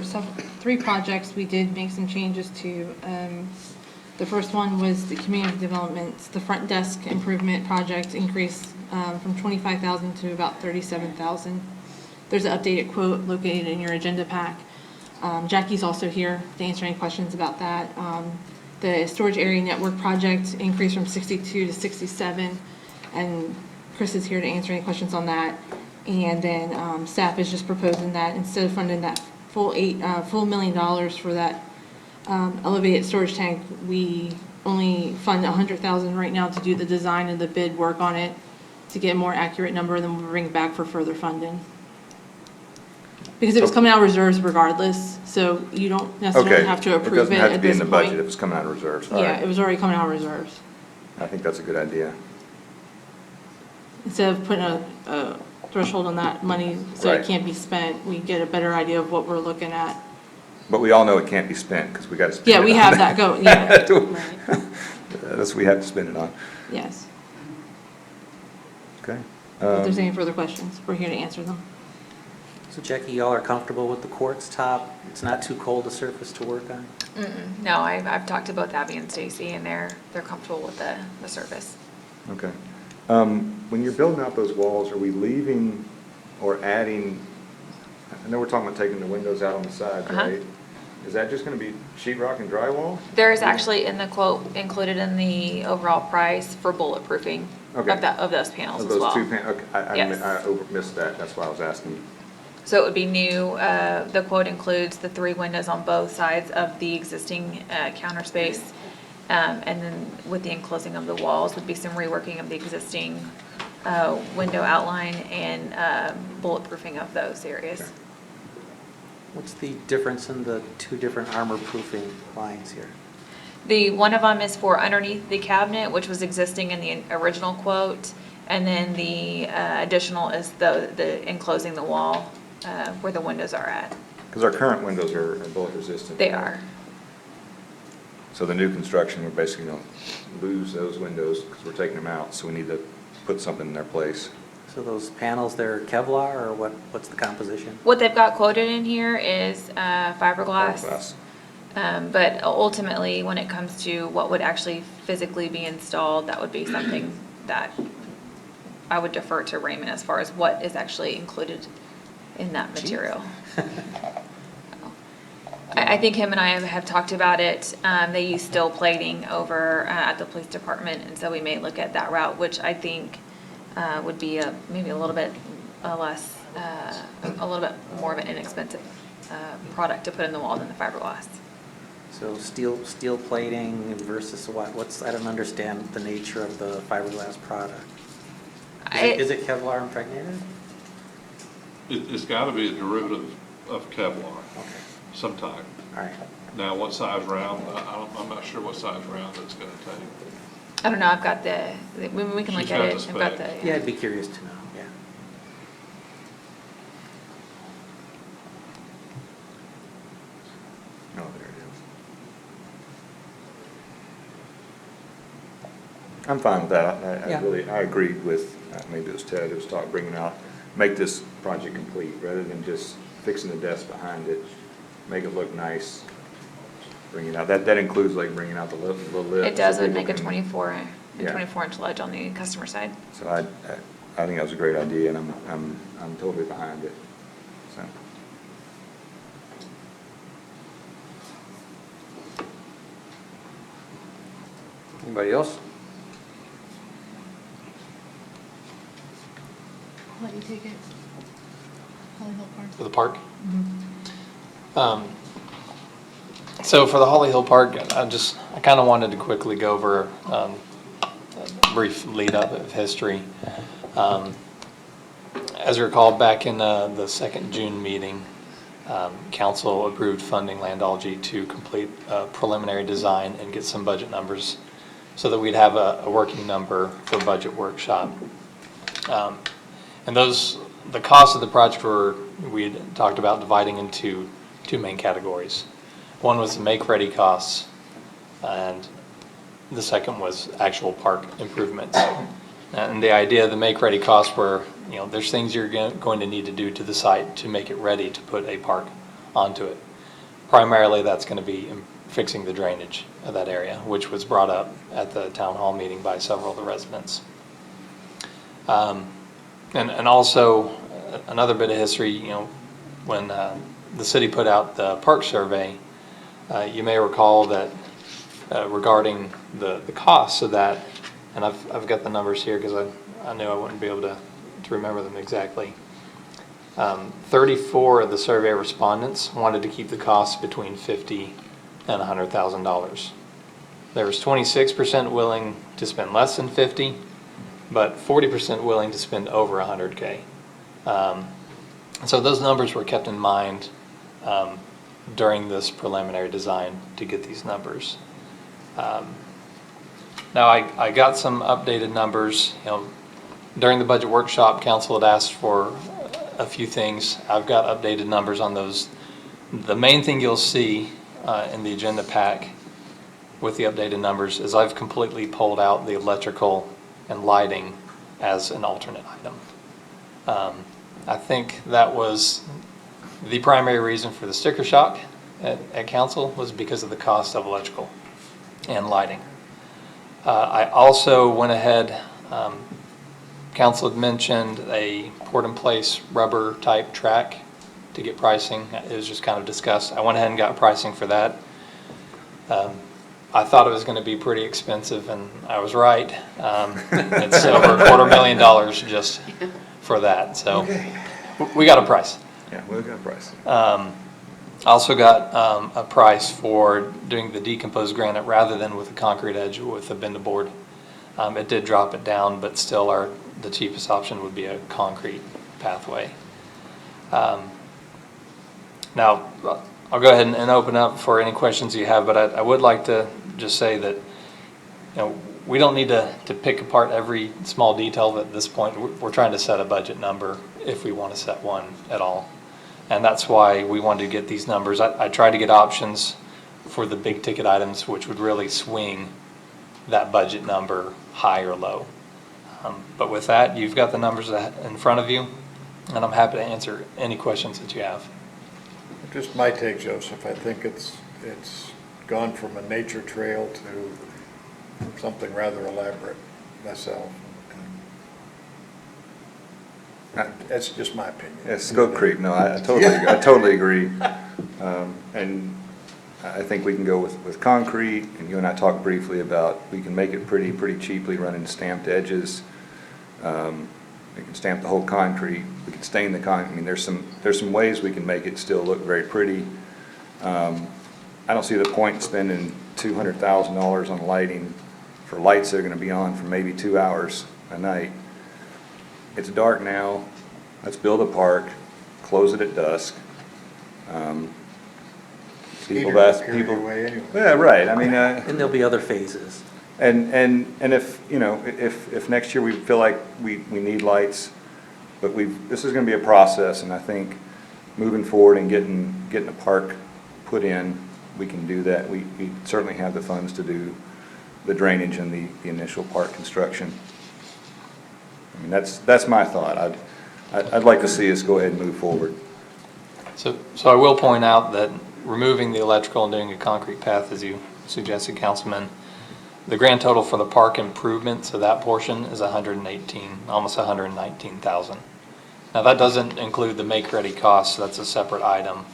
3 projects we did make some changes to. The first one was the community developments, the front desk improvement project increased from 25,000 to about 37,000. There's an updated quote located in your agenda pack. Jackie's also here to answer any questions about that. The storage area network project increased from 62 to 67, and Chris is here to answer any questions on that. And then staff is just proposing that instead of funding that full $1 million for that elevated storage tank, we only fund $100,000 right now to do the design and the bid work on it to get a more accurate number, and then we'll bring it back for further funding. Because it was coming out of reserves regardless, so you don't necessarily okay. have to It approve doesn't it have to at be in this the budget if point. it's coming out of reserves. All Yeah, right. it was already coming out of reserves. I think that's a good idea. Instead of putting a threshold on that money so Right. it can't be spent, we get a better idea of what we're looking at. But we all know it can't be spent because we got to spend it. Yeah, we on have that go, yeah. That's what we have to spend it on. Yes. Okay. If there's any further questions, we're here to answer them. So Jackie, y'all are comfortable with the quartz top? It's not too cold a surface to work on? No, I've talked to both Abby and Stacy, and they're comfortable with the surface. Okay. When you're building out those walls, are we leaving or adding, I know we're talking about taking the windows out on the sides, right? Is that just going to be sheetrock and drywall? There is actually in the quote included in the overall price for bulletproofing Okay. of those panels Of as well. those 2 panels? Okay, Yes. I missed that, that's why I was asking. So it would be new, the quote includes the 3 windows on both sides of the existing counter space. And then with the enclosing of the walls would be some reworking of the existing window outline and bulletproofing of those areas. What's the difference in the 2 different armor proofing lines here? The one of them is for underneath the cabinet, which was existing in the original quote. And then the additional is the enclosing the wall where the windows are at. Because our current windows are bullet resistant. They are. So the new construction, we're basically going to lose those windows because we're taking them out, so we need to put something in their place. So those panels, they're Kevlar or what's the composition? What they've got quoted in here is fiberglass. But ultimately, when it comes to what would actually physically be installed, that would be something that I would defer to Raymond as far as what is actually included in that material. I think him and I have talked about it. They use steel plating over at the police department, and so we may look at that route, which I think would be maybe a little bit less, a little bit more of an inexpensive product to put in the wall than the fiberglass. So steel plating versus what? I don't understand the nature of the fiberglass product. Is it Kevlar impregnated? It's got to be a derivative of Kevlar. Okay. Sometime. All right. Now, what size round? I'm not sure what size round it's going to take. I don't know. I've got we can look She's at got it. the I've got spec. the. Yeah, I'd be curious to know. Yeah. Oh, there it is. I'm fine with that. I agreed with, maybe it was Ted, who was talking, bringing out, make this project complete, rather than just fixing the desk behind it, make it look nice, bring it out. That includes like bringing out the lip. It does, so would people make a can- 24-inch ledge on the customer side. So I think that was a great idea, and I'm totally behind it, so. Anybody else? I'll let you take it. Holly Hill Park. For the park? So for the Holly Hill Park, I kind of wanted to quickly go over a brief lead-up of history. As you recall, back in the second June meeting, council approved funding Landology to complete a preliminary design and get some budget numbers so that we'd have a working number for budget workshop. And the cost of the project we had talked about dividing into two main categories. One was the make-ready costs, and the second was actual park improvements. And the idea of the make-ready costs were, there's things you're going to need to do to the site to make it ready to put a park onto it. Primarily, that's going to be fixing the drainage of that area, which was brought up at the town hall meeting by several of the residents. And also, another bit of history, when the city put out the park survey, you may recall that regarding the costs of that, and I've got the numbers here because I knew I wouldn't be able to remember them exactly. 34 of the survey respondents wanted to keep the costs between $50,000 and $100,000. There was 26% willing to spend less than 50, but 40% willing to spend over 100K. So those numbers were kept in mind during this preliminary design to get these numbers. Now I got some updated numbers. During the budget workshop, council had asked for a few things. I've got updated numbers on those. The main thing you'll see in the agenda pack with the updated numbers is I've completely pulled out the electrical and lighting as an alternate item. I think that was the primary reason for the sticker shock at council was because of the cost of electrical and lighting. I also went ahead, council had mentioned a port-in-place rubber type track to get pricing. It was just kind of discussed. I went ahead and got pricing for that. I thought it was going to be pretty expensive, and I was right. It's over $250,000 just for that. So we got a price. Yeah, we got a price. Also got a price for doing the decomposed granite rather than with a concrete edge with a bend board. It did drop it down, but still the cheapest option would be a concrete pathway. Now, I'll go ahead and open up for any questions you have, but I would like to just say that we don't need to pick apart every small detail at this point. We're trying to set a budget number if we want to set one at all. And that's why we wanted to get these numbers. I tried to get options for the big ticket items, which would really swing that budget number high or low. But with that, you've got the numbers in front of you, and I'm happy to answer any questions that you have. Just my take, Joseph, I think it's gone from a nature trail to something rather elaborate myself. That's just my opinion. Yeah, scope creep, no, I totally agree. And I think we can go with concrete, and you and I talked briefly about, we can make it pretty cheaply, running stamped edges. We can stamp the whole concrete, we can stain the concrete. I mean, there's some ways we can make it still look very pretty. I don't see the point in spending $200,000 on lighting for lights that are gonna be on for maybe 2 hours a night. It's dark now, let's build a park, close it at dusk. People have asked, yeah, right, I mean. And there'll be other phases. And if, you know, if next year we feel like we need lights, but this is gonna be a process, and I think moving forward and getting a park put in, we can do that. We certainly have the funds to do the drainage and the initial park construction. I mean, that's my thought. I'd like to see us go ahead and move forward. So I will point out that removing the electrical and doing a concrete path, as you suggested, Councilman, the grand total for the park improvement, so that portion is almost 119,000. Now that doesn't include the make-ready costs, that's a separate item,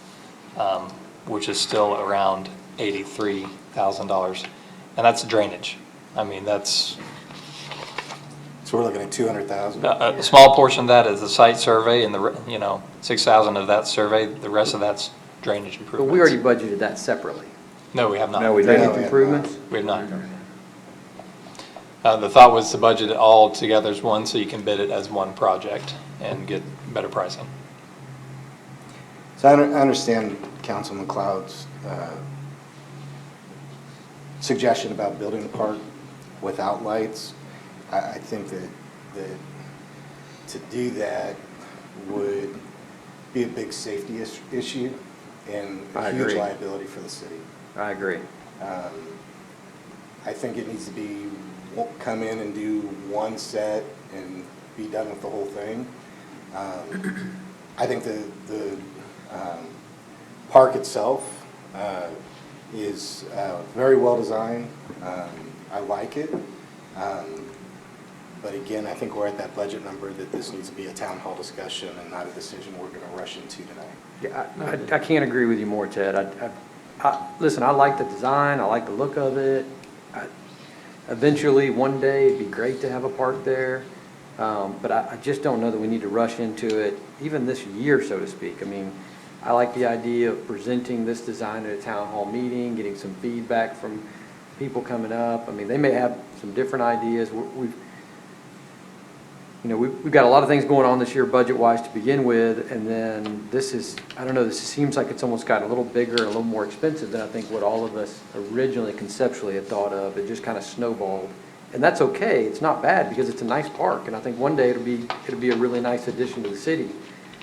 which is still around $83,000, and that's drainage. I mean, that's. So we're looking at 200,000? A small portion of that is the site survey, and 6,000 of that survey, the rest of that's drainage But improvements. we already budgeted that separately. No, we have not. No, we Drainage didn't. improvements? We have not. The thought was to budget it all together as one, so you can bid it as one project and get better pricing. So I understand Councilman Cloud's suggestion about building the park without lights. I think that to do that would be a big safety issue and a huge liability for the city. I agree. I think it needs to be, come in and do one set and be done with the whole thing. I think the park itself is very well designed. I like it. But again, I think we're at that budget number that this needs to be a town hall discussion and not a decision we're going to rush into tonight. Yeah, I can't agree with you more, Ted. Listen, I like the design, I like the look of it. Eventually, one day, it'd be great to have a park there, but I just don't know that we need to rush into it, even this year, so to speak. I mean, I like the idea of presenting this design at a town hall meeting, getting some feedback from people coming up. I mean, they may have some different ideas. We've got a lot of things going on this year budget-wise to begin with, and then this is, I don't know, this seems like it's almost got a little bigger and a little more expensive than I think what all of us originally conceptually had thought of. It just kind of snowballed. And that's okay, it's not bad, because it's a nice park, and I think one day it'll be a really nice addition to the city.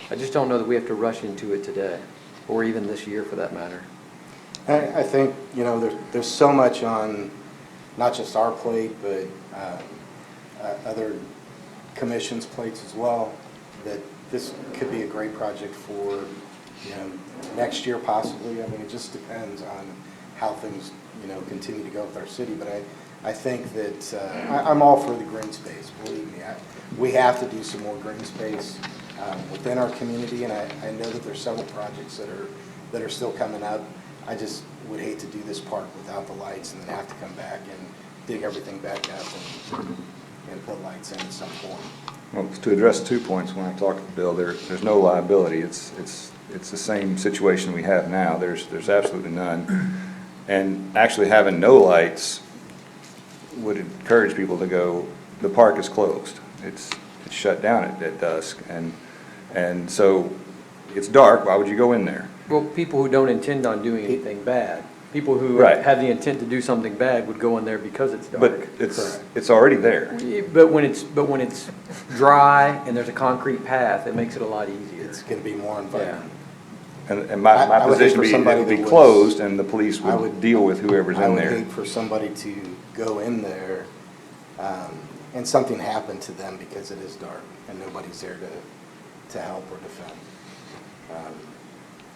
I just don't know that we have to rush into it today, or even this year for that matter. I think, there's so much on not just our plate, but other commission's plates as well, that this could be a great project for, next year possibly. I mean, it just depends on how things, continue to go with our city. But I think that I'm all for the green space, believe me. We have to do some more green space within our community, and I know that there's several projects that are still coming up. I just would hate to do this park without the lights and then have to come back and dig everything back up and put lights in at some point. Well, to address 2 points, when I talked to Bill, there's no liability. It's the same situation we have now. There's absolutely none. And actually having no lights would encourage people to go, the park is closed. It's shut down at dusk. And so it's dark, why would you go in there? Well, people who don't intend on doing anything bad, people who Right. have the intent to do something bad would go in there because it's dark. But it's already there. But when it's dry and there's a concrete path, it makes it a lot easier. It's going to be more environmental. And my I would hate position for would be somebody it would be that was- closed and the police would deal with whoever's I in would there. hate for somebody to go in there and something happened to them because it is dark and nobody's there to help or defend.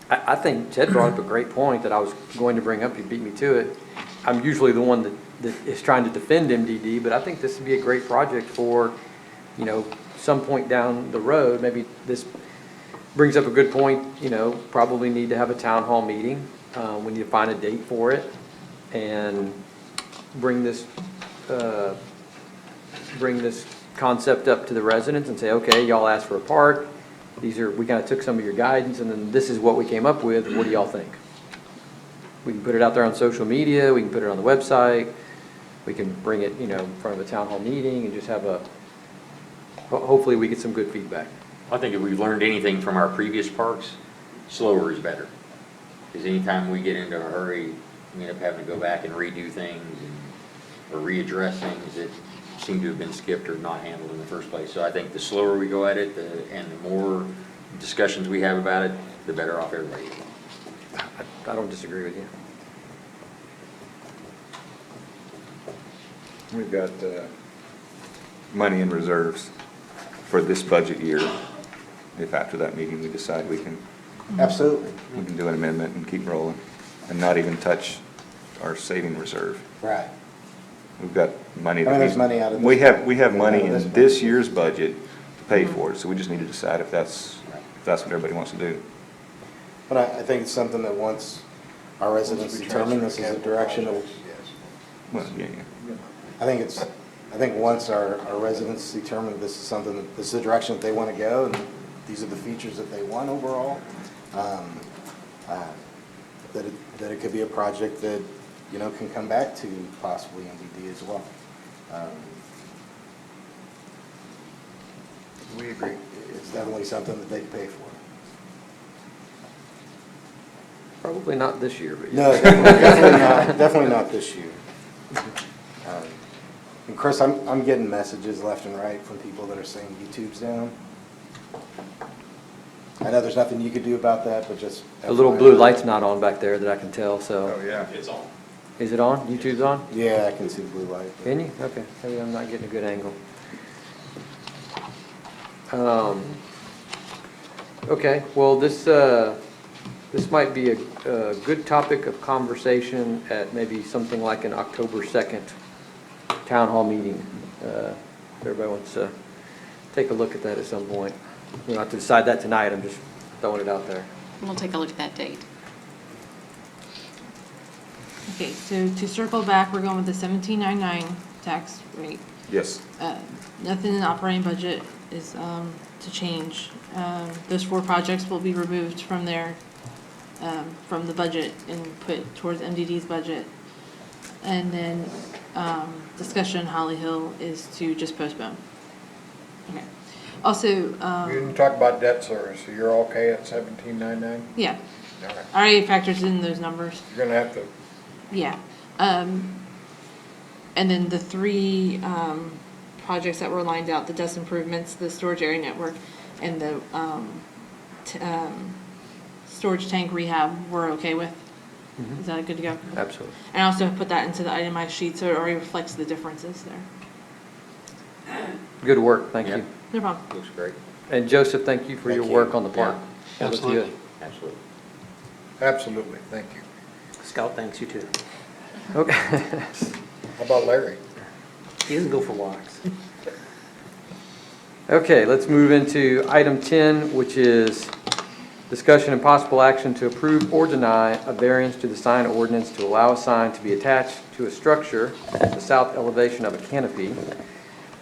I think Ted brought up a great point that I was going to bring up. He beat me to it. I'm usually the one that is trying to defend MDD, but I think this would be a great project for, you know, some point down the road. Maybe this brings up a good point, you know, probably need to have a town hall meeting. We need to find a date for it and bring this concept up to the residents and say, okay, y'all asked for a park. We kind of took some of your guidance, and then this is what we came up with. What do y'all think? We can put it out there on social media. We can put it on the website. We can bring it, you know, in front of a town hall meeting and just have hopefully we get some good feedback. I think if we've learned anything from our previous parks, slower is better. Because anytime we get into a hurry, we end up having to go back and redo things or readdress things that seem to have been skipped or not handled in the first place. So I think the slower we go at it and the more discussions we have about it, the better off everybody is. I don't disagree with you. We've got money in reserves for this budget year. If after that meeting we decide we can. Absolutely. We can do an amendment and keep rolling and not even touch our saving reserve. Right. We've got money. I mean, there's money out of this. We have money out of in this year's budget to pay for it, so we just need to decide if that's what everybody wants to do. But I think it's something that once our residents determine this is a direction of, Well, yeah. I think once our residents determine this is something, this is the direction that they want to go, and these are the features that they want overall, that it could be a project that, you know, can come back to possibly MDD as well. We agree. It's definitely something that they pay for. Probably not this year, but No, definitely not this year. And Chris, I'm getting messages left and right from people that are saying YouTube's down. I know there's nothing you could do about that, but just. the little blue light's not on back there that I can tell, so. Oh, yeah. It's on. Is it on? YouTube's on? Yeah, I can see the blue light. Can you? Okay, maybe I'm not getting a good angle. Okay, well, this might be a good topic of conversation at maybe something like an October 2nd town hall meeting. If everybody wants to take a look at that at some point. We don't have to decide that tonight, I'm just throwing it out there. We'll take a look at that date. Okay, so to circle back, we're going with the 17.99 tax rate. Yes. Nothing in the operating budget is to change. Those 4 projects will be removed from there, from the budget and put towards MDD's budget. And then discussion on Holly Hill is to just postpone. Okay. Also, You didn't talk about debt service, so you're okay at 1799? yeah, All right. I already factored in those numbers. You're gonna have to, Yeah. And then the 3 projects that were lined out, the dust improvements, the storage area network, and the storage tank rehab, we're okay with? Is that good to go? Absolutely. And I also put that into the itemized sheet, so it already reflects the differences there. Good work, thank Yeah. you. No problem. Looks great. And Joseph, thank you for your work on the park. That was Absolutely. good. Absolutely. absolutely, thank you. Scout thanks you too. Okay. How about Larry? He doesn't go for walks. Okay, let's move into item 10, which is discussion and possible action to approve or deny a variance to the sign ordinance to allow a sign to be attached to a structure at the south elevation of a canopy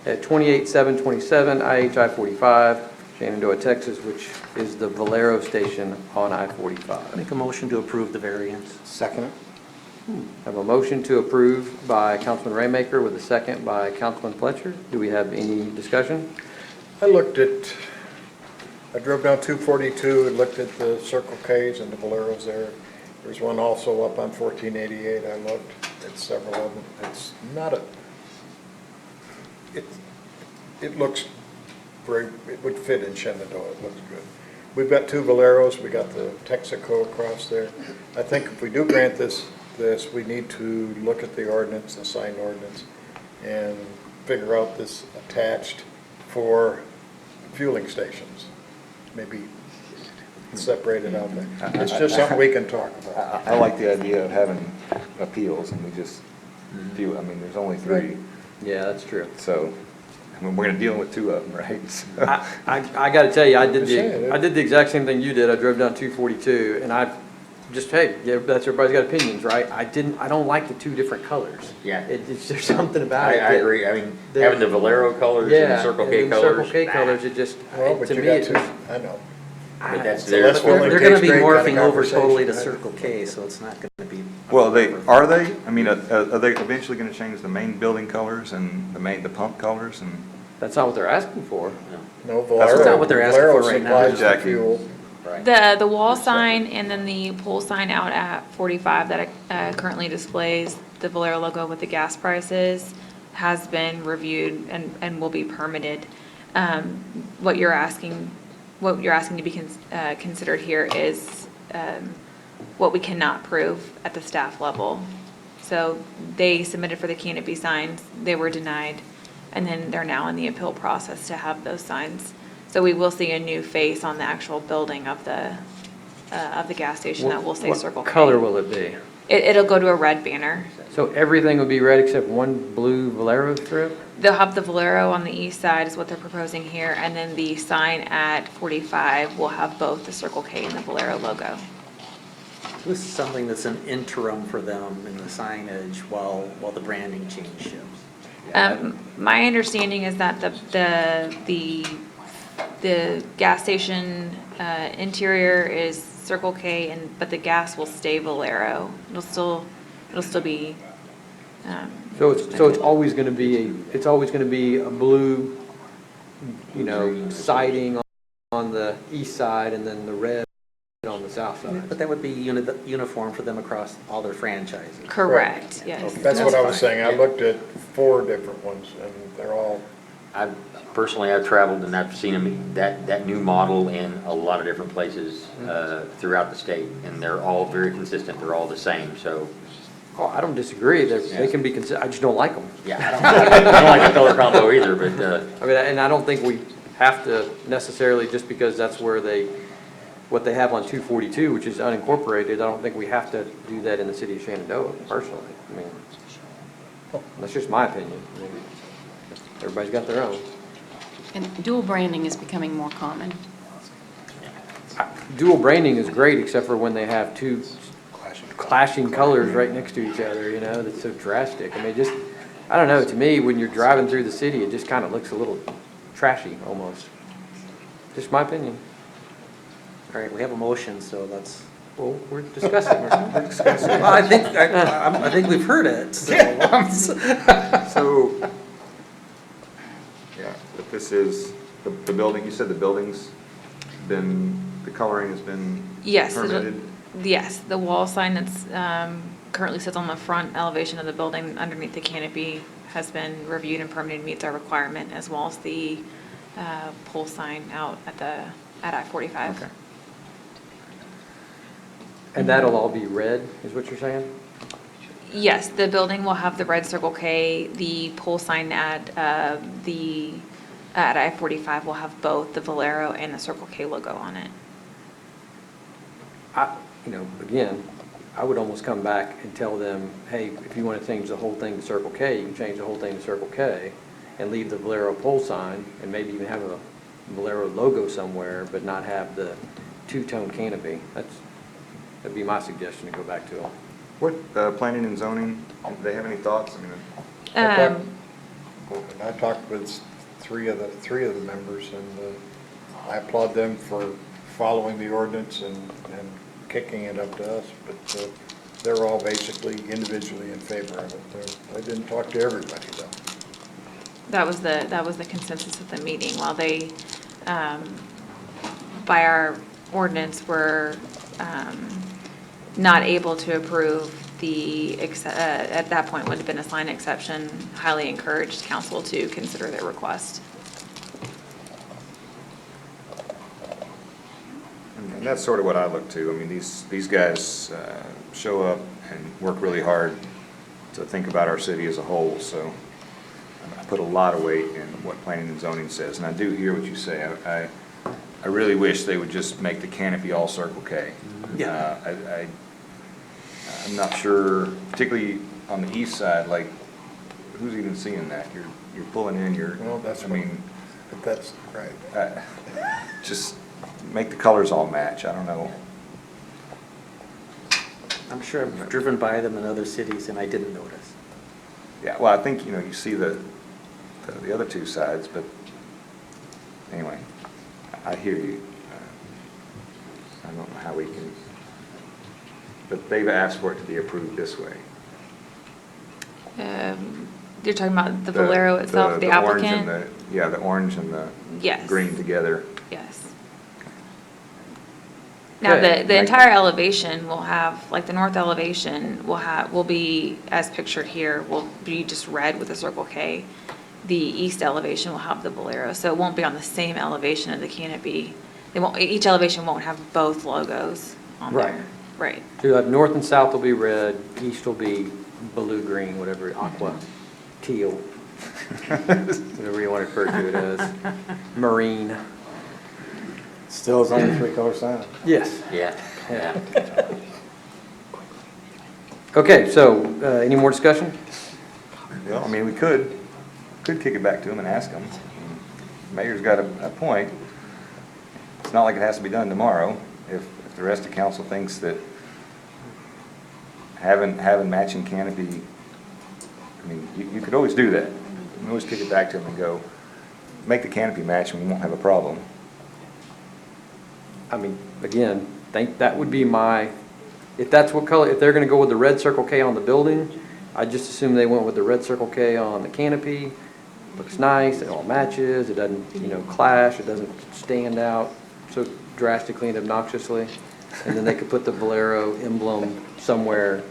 at 28727 IHI 45, Shenandoah, Texas, which is the Valero station on I-45. Make a motion to approve the variance. Second. Have a motion to approve by Councilman Raymaker with a second by Councilman Fletcher. Do we have any discussion? I drove down 242 and looked at the Circle Ks and the Valeros there. There's one also up on 1488. I looked at several of them. It's not a, it looks very, it would fit in Shenandoah. It looks good. We've got 2 Valeros. We got the Texaco across there. I think if we do grant this, we need to look at the ordinance, the sign ordinance, and figure out this attached for fueling stations. Maybe separate it out there. It's just something we can talk about. I like the idea of having appeals, and we just, do. I mean, there's only 3, Yeah, that's true. so, I mean, we're gonna deal with 2 of them, right? So- I gotta tell you, I did saying, I did the exact same thing you did. I drove down 242 and I just, hey, yeah, that's, everybody's got opinions, right? I don't like the 2 different colors. Yeah. There's something about it. I that- agree. I mean, that- having the Valero colors and the Yeah, Circle and K then colors. Circle K colors, it just, Well, but to you me, got it to, just, I know. But that's So their, that's what They're gonna be Straight morphing kind of over totally to conversation, Circle K, so it's not gonna be. Well, are they? I mean, are they eventually gonna change the main building colors and the pump colors and? that's not what they're asking for. No, That's Valero. not what they're asking Valero for right now. supplies the Jackie. fuel. The wall sign and then the pole sign out at 45 that currently displays the Valero logo with the gas prices has been reviewed and will be permitted. What you're asking to be considered here is what we cannot prove at the staff level. So they submitted for the canopy signs, they were denied, and then they're now in the appeal process to have those signs. So we will see a new face on the actual building of the gas station that will say Circle What K. color will it be? It'll go to a red banner. So everything will be red except one blue Valero strip? They'll have the Valero on the east side is what they're proposing here, and then the sign at 45 will have both the Circle K and the Valero logo. This is something that's an interim for them in the signage while the branding change ships. My understanding is that the gas station interior is Circle K, but the gas will stay Valero. It'll still be. So it's always gonna be a blue, siding on the east side and then the red on the south side. But that would be uniform for them across all their franchises. Correct, yes. That's what I was fine. saying. I looked at 4 different ones and they're all, I've traveled and I've seen them, that new model in a lot of different places throughout the state, and they're all very consistent. They're all the same, so. Oh, I don't disagree. They can be I just don't like them. Yeah, I don't like the color combo either, but, I mean, and I don't think we have to necessarily, just because that's where what they have on 242, which is unincorporated, I don't think we have to do that in the city of Shenandoah, personally. I mean, that's just my opinion. I mean, everybody's got their own. And dual branding is becoming more common. Dual branding is great, except for when they have 2 clashing colors right next to each other, that's so drastic. I mean, I don't know, to me, when you're driving through the city, it just kind of looks a little trashy, almost. Just my opinion. All right, we have a motion, so let's. Well, we're discussing. We're discussing. Well, I think we've heard it. So. So, yeah, but this is, the building, you said the building's been, the coloring has been Yes, permitted? yes, the wall sign that's currently sits on the front elevation of the building underneath the canopy has been reviewed and permitted, meets our requirement, as well as the pole sign out at I-45. Okay. And that'll all be red, is what you're saying? Yes, the building will have the red Circle K. The pole sign at I-45 will have both the Valero and the Circle K logo on it. Again, I would almost come back and tell them, hey, if you want to change the whole thing to Circle K, you can change the whole thing to Circle K and leave the Valero pole sign and maybe even have a Valero logo somewhere, but not have the 2-tone canopy. That'd be my suggestion to go back to them. What, planning and zoning, do they have any thoughts? I mean, I talked with three of the members, and I applaud them for following the ordinance and kicking it up to us, but they're all basically individually in favor of it. I didn't talk to everybody, though. That was the consensus at the meeting. While they, by our ordinance, were not able to approve at that point would have been a sign exception, highly encouraged council to consider their request. and that's sort of what I look to. I mean, these guys show up and work really hard to think about our city as a whole, so I put a lot of weight in what planning and zoning says, and I do hear what you say. I really wish they would just make the canopy all Circle K. Yeah. I'm not sure, particularly on the east side, like, who's even seeing that? You're pulling in, Well, that's, that's right. just make the colors all match, I don't know. I'm sure I've driven by them in other cities and I didn't notice. Yeah, well, I think, you see the other two sides, but anyway, I hear you. I don't know how we can, but they've asked for it to be approved this way. You're talking about the Valero itself, the orange applicant? and the orange and the Yes. green together. Yes. Now, Okay. the entire elevation will have, like the north elevation will be, as pictured here, will be just red with a Circle K. The east elevation will have the Bolero, so it won't be on the same elevation of the canopy. Each elevation won't have both logos on Right. there. Right. So you'll have north and south will be red, east will be blue-green, whatever, aqua, teal, whatever you want to refer to it as, marine. Still is only 3-color sign. Yes. Yeah. Okay, so, any more discussion? Well, I mean, we could kick it back to them and ask them. Mayor's got a point. It's not like it has to be done tomorrow. If the rest of council thinks that having matching canopy, I mean, you could always do that. You can always kick it back to them and go, make the canopy match and we won't have a problem. I mean, again, that would be if that's what color, if they're gonna go with the red Circle K on the building, I just assume they went with the red Circle K on the canopy. Looks nice, it all matches, it doesn't, clash, it doesn't stand out so drastically and obnoxiously. And then they could put the Valero emblem somewhere.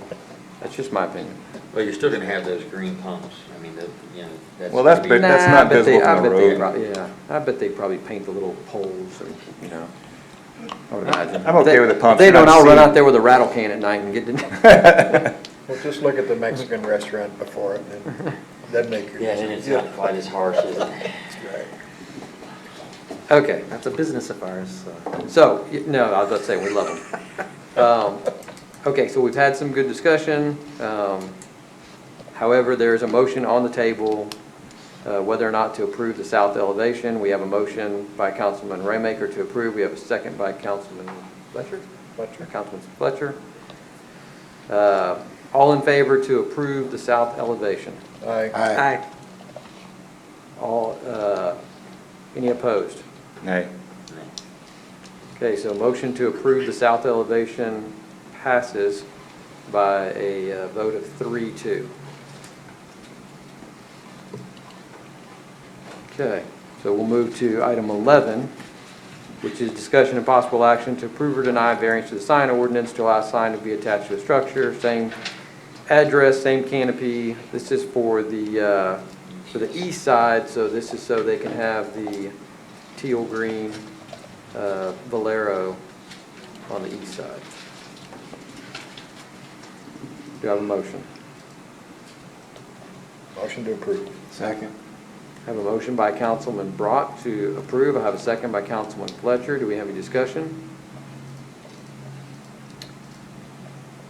That's just my opinion. Well, you're still gonna have those green pumps. I mean, that's. Well, that's gonna be- not visible from the road. Yeah, I bet they probably paint the little poles and, I would imagine. I'm okay with the pumps. If they don't, You're not I'll run seeing- out there with a rattle can at night and get Well, just look at the Mexican restaurant before it, and then make your. Yeah, and it's not quite as harsh as it. Right. Okay. That's a business of ours, so. So, no, I was about to say, we love them. Okay, so we've had some good discussion. However, there's a motion on the table whether or not to approve the south elevation. We have a motion by Councilman Raymaker to approve. We have a second by Councilman Fletcher? Councilman Fletcher. All in favor to approve the south elevation? Aye. Aye. All, any opposed? Nay. Okay, so motion to approve the south elevation passes by a vote of 3-2. Okay, so we'll move to item 11, which is discussion and possible action to approve or deny variance to the sign ordinance to allow a sign to be attached to a structure, same address, same canopy. This is for the east side, so this is so they can have the teal green Valero on the east side. Do I have a motion? Motion to approve. Second. I have a motion by Councilman Brock to approve. I have a second by Councilman Fletcher. Do we have any discussion?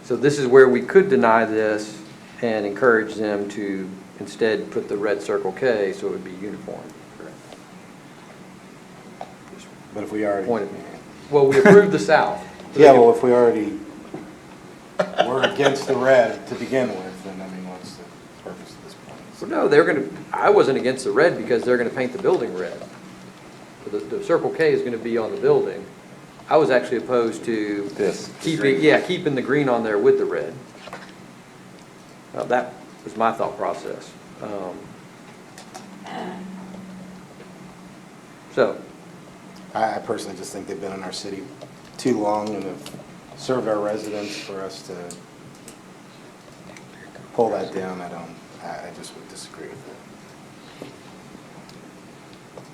So this is where we could deny this and encourage them to instead put the red Circle K so it would be uniform. But if we already. Well, we approved the south. Yeah, well, if we already were against the red to begin with, then I mean, what's the purpose of this point? Well, no, I wasn't against the red because they're gonna paint the building red. The Circle K is gonna be on the building. I was actually opposed to keeping the green on there with the red. That was my thought process. So. I personally just think they've been in our city too long and have served our residents for us to pull that down. I just would disagree with it.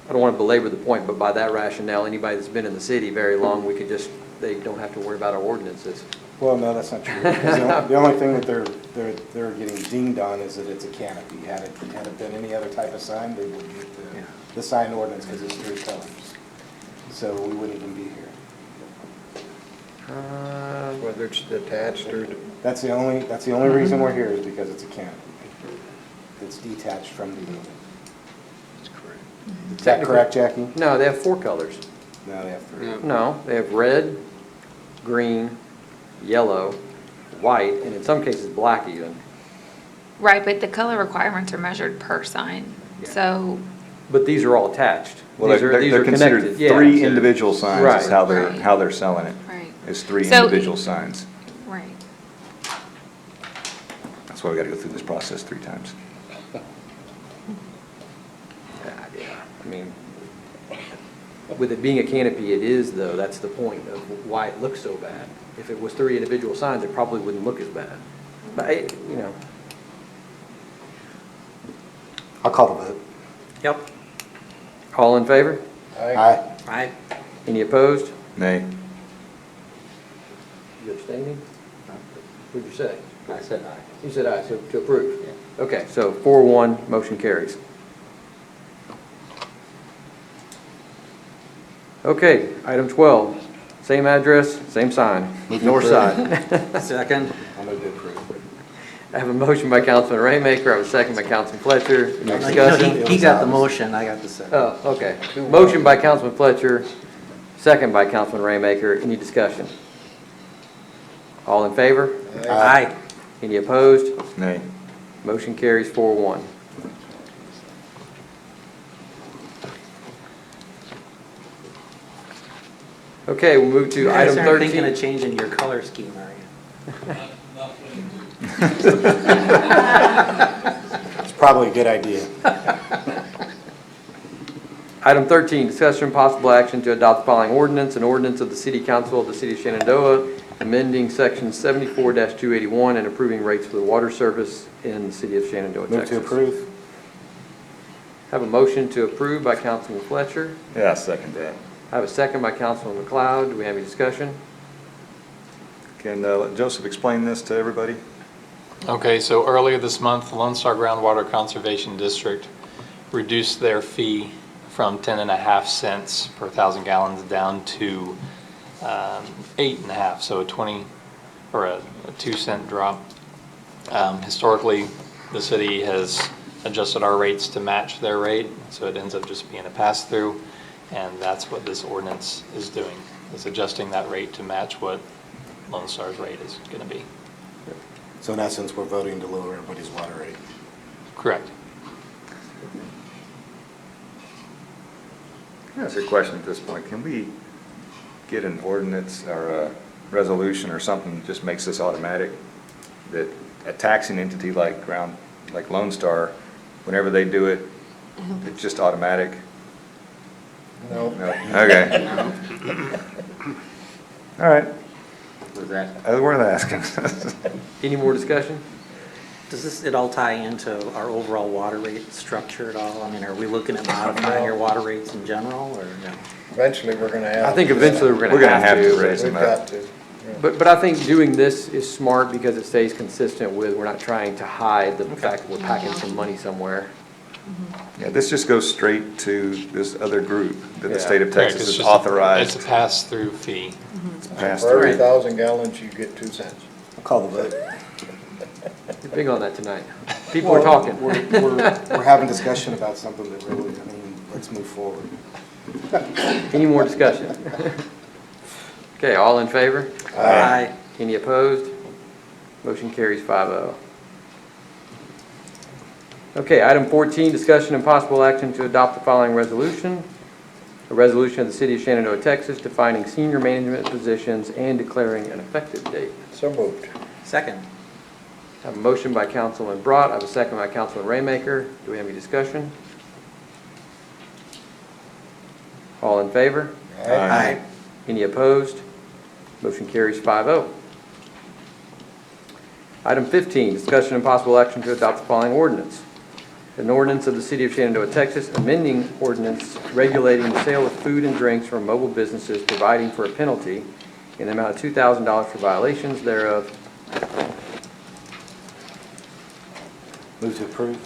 I don't want to belabor the point, but by that rationale, anybody that's been in the city very long, they don't have to worry about our ordinances. Well, no, that's not true. Because the only thing that they're they're getting dinged on is that it's a canopy. Had it been any other type of sign, they would meet the sign ordinance because it's 3 colors. So we wouldn't even be here. Whether it's detached or, That's the only reason we're here is because it's a canopy. It's detached from the building. Is that correct, Jackie? No, they have 4 colors. No, they have 3. No, they have red, green, yellow, white, and in some cases, black even. Right, but the color requirements are measured per sign, so. But these are all attached. Well, These are they're considered connected, yeah. 3 individual signs is Right. how Right. they're selling it. Right. Is 3 So- individual signs. Right. That's why we gotta go through this process 3 times. Yeah, I mean, with it being a canopy, it is though, that's the point of why it looks so bad. If it was 3 individual signs, it probably wouldn't look as bad. But, you know. I'll call the vote. Yep. All in favor? Aye. Aye. Any opposed? Nay. You abstaining? What'd you say? I said aye. You said aye, so to approve? Okay, so 4-1, motion carries. Okay, item 12, same address, same sign, north side. Second. I'm going to approve. I have a motion by Councilman Raymaker, I have a second by Councilman Fletcher. Any No, discussion? he got the motion, I got the second. Oh, okay. Motion by Councilman Fletcher, second by Councilman Raymaker. Any discussion? All in favor? Aye. Any opposed? Nay. Motion carries 4-1. Okay, we'll move to You guys item aren't thinking 13. of changing your color scheme, are you? It's probably a good idea. Item 13, discussion and possible action to adopt the following ordinance, an ordinance of the City Council of the City of Shenandoah, amending section 74-281 and approving rates for the water service in the City of Shenandoah, Move Texas. to approve. Have a motion to approve by Councilman Fletcher. Yeah, I second that. I have a second by Councilman McLeod. Do we have any discussion? Can let Joseph explain this to everybody? Okay, so earlier this month, the Lone Star Groundwater Conservation District reduced their fee from 10.5 cents per 1,000 gallons down to 8.5, so a 20 or a 2-cent drop. Historically, the city has adjusted our rates to match their rate, so it ends up just being a pass-through, and that's what this ordinance is doing. It's adjusting that rate to match what Lone Star's rate is going to be. So in essence, we're voting to lower everybody's water rate. Correct. That's a question at this point. Can we get an ordinance or a resolution or something that just makes this automatic? That a taxing entity like Lone Star, whenever they do it, it's just automatic? no. No? Okay. All right. Was that? We're not asking. Any more discussion? Does it all tie into our overall water rate structure at all? I mean, are we looking at modifying your water rates in general, or no? Eventually, we're gonna have. I think eventually we're We're going gonna to have to. raise We've them up. got to. But I think doing this is smart because it stays consistent with, we're not trying to hide the fact that we're packing some money somewhere. Yeah, this just goes straight to this other group that the Yeah. state of Correct, Texas it's has just authorized. It's a pass-through fee. Pass For every through. 1,000 gallons, you get 2 cents. I'll call the vote. You're big on that tonight. People are talking. We're having discussion about something that really, I mean, let's move forward. Any more discussion? Okay, all in favor? Aye. Any opposed? Motion carries 5-0. Okay, item 14, discussion and possible action to adopt the following resolution. A resolution of the City of Shenandoah, Texas, defining senior management positions and declaring an effective date. So moved. Second. I have a motion by Councilman Brought. I have a second by Councilman Raymaker. Do we have any discussion? All in favor? Aye. Any opposed? Motion carries 5-0. Item 15, discussion and possible action to adopt the following ordinance. An ordinance of the City of Shenandoah, Texas, amending ordinance regulating the sale of food and drinks from mobile businesses, providing for a penalty in the amount of $2,000 for violations thereof. Move to approve.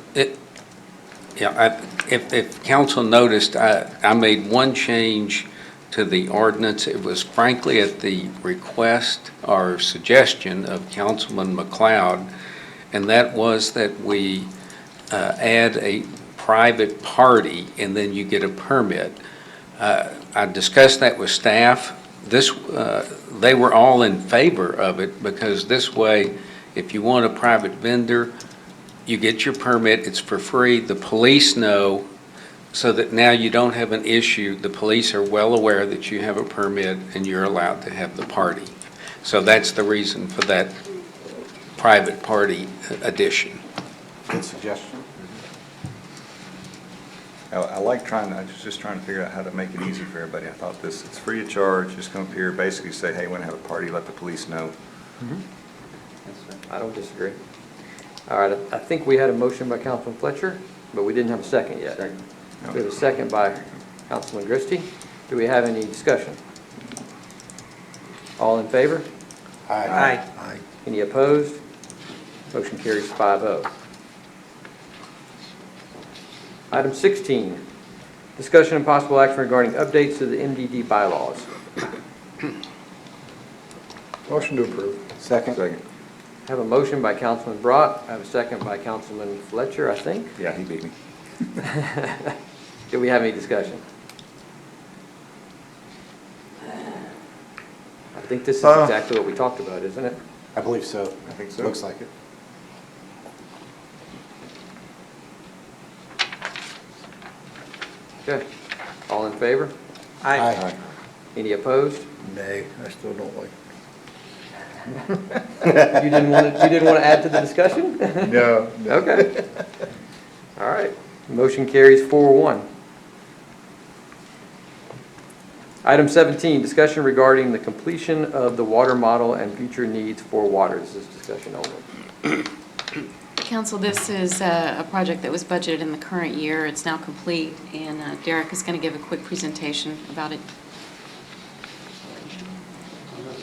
If council noticed, I made one change to the ordinance. It was frankly at the request or suggestion of Councilman McLeod, and that was that we add a private party and then you get a permit. I discussed that with staff. They were all in favor of it because this way, if you want a private vendor, you get your permit, it's for free, the police know, so that now you don't have an issue. The police are well aware that you have a permit and you're allowed to have the party. So that's the reason for that private party addition. Good suggestion. I like I was just trying to figure out how to make it easy for everybody. I thought it's free of charge, just come up here, basically say, hey, we're gonna have a party, let the police know. I don't disagree. All right, I think we had a motion by Councilman Fletcher, but we didn't have a second yet. We have a second by Councilman Christie. Do we have any discussion? All in favor? Aye. Aye. Any opposed? Motion carries 5-0. Item 16, discussion and possible action regarding updates to the MDD bylaws. Motion to approve. Second. Second. I have a motion by Councilman Brott. I have a second by Councilman Fletcher, I think. Yeah, he beat me. Do we have any discussion? I think this is exactly what we talked about, isn't it? I believe so. I think so. Looks like it. Okay. All in favor? Aye. Any opposed? Nay, I still don't like You didn't want to add to the discussion? No. Okay. All right. Motion carries 4-1. Item 17, discussion regarding the completion of the water model and future needs for water. This is discussion only. Council, this is a project that was budgeted in the current year. It's now complete, and Derek is going to give a quick presentation about it.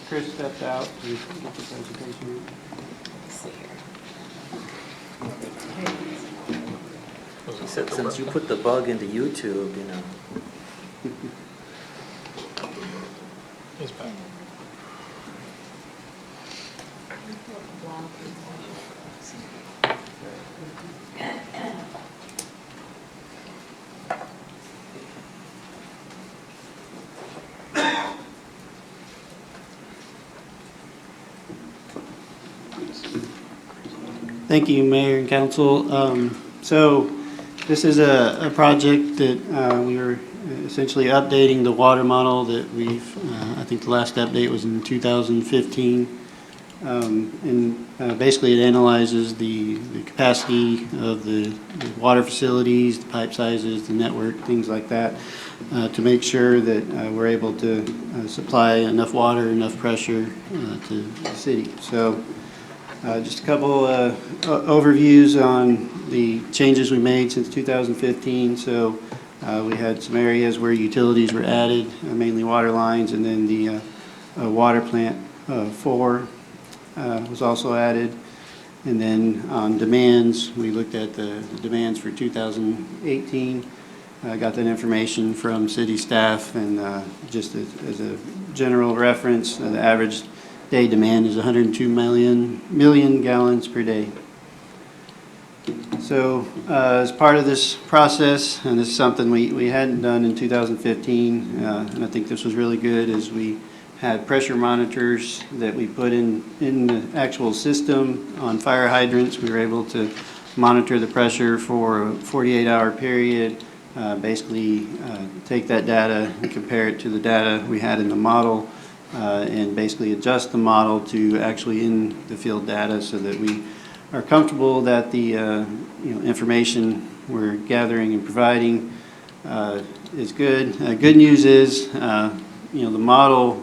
Chris stepped out to get the presentation. He said since you put the bug into YouTube, you know. He's back. Thank you, Mayor and Council. So this is a project that we were essentially updating the water model that I think the last update was in 2015. And basically it analyzes the capacity of the water facilities, the pipe sizes, the network, things like that, to make sure that we're able to supply enough water, enough pressure to the city. So just a couple overviews on the changes we made since 2015. So we had some areas where utilities were added, mainly water lines, and then the water plant 4 was also added. And then on demands, we looked at the demands for 2018. Got that information from city staff, and just as a general reference, the average day demand is 102 million gallons per day. So as part of this process, and this is something we hadn't done in 2015, and I think this was really good, is we had pressure monitors that we put in the actual system on fire hydrants. We were able to monitor the pressure for a 48-hour period, basically take that data and compare it to the data we had in the model, and basically adjust the model to actually in the field data so that we are comfortable that the information we're gathering and providing is good. Good news is the model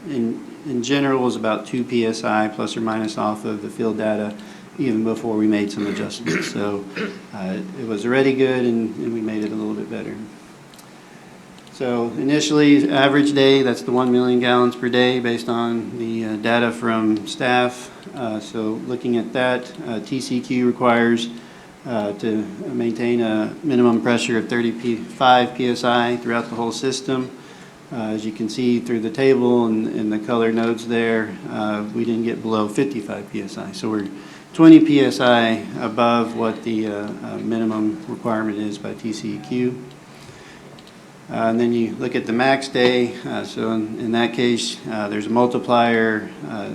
in general was about 2 psi plus or minus off of the field data even before we made some adjustments. So it was already good, and we made it a little bit better. So initially, average day, that's the 1 million gallons per day based on the data from staff. So looking at that, TCQ requires to maintain a minimum pressure of 35 PSI throughout the whole system. As you can see through the table and the color nodes there, we didn't get below 55 PSI. So we're 20 PSI above what the minimum requirement is by TCEQ. And then you look at the max day. So in that case, there's a multiplier.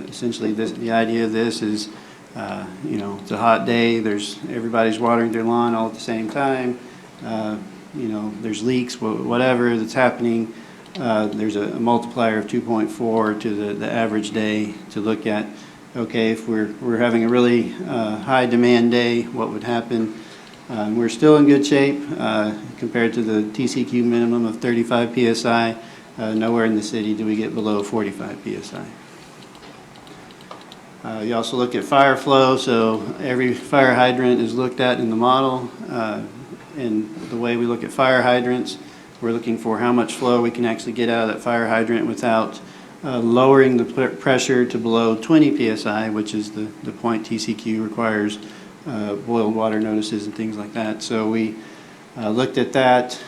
Essentially, the idea of this is, it's a hot day. Everybody's watering their lawn all at the same time. There's leaks, whatever that's happening. There's a multiplier of 2.4 to the average day to look at. Okay, if we're having a really high demand day, what would happen? We're still in good shape compared to the TCEQ minimum of 35 PSI. Nowhere in the city do we get below 45 PSI. You also look at fire flow, so every fire hydrant is looked at in the model. And the way we look at fire hydrants, we're looking for how much flow we can actually get out of that fire hydrant without lowering the pressure to below 20 PSI, which is the point TCEQ requires boiled water notices and things like that. So we looked at that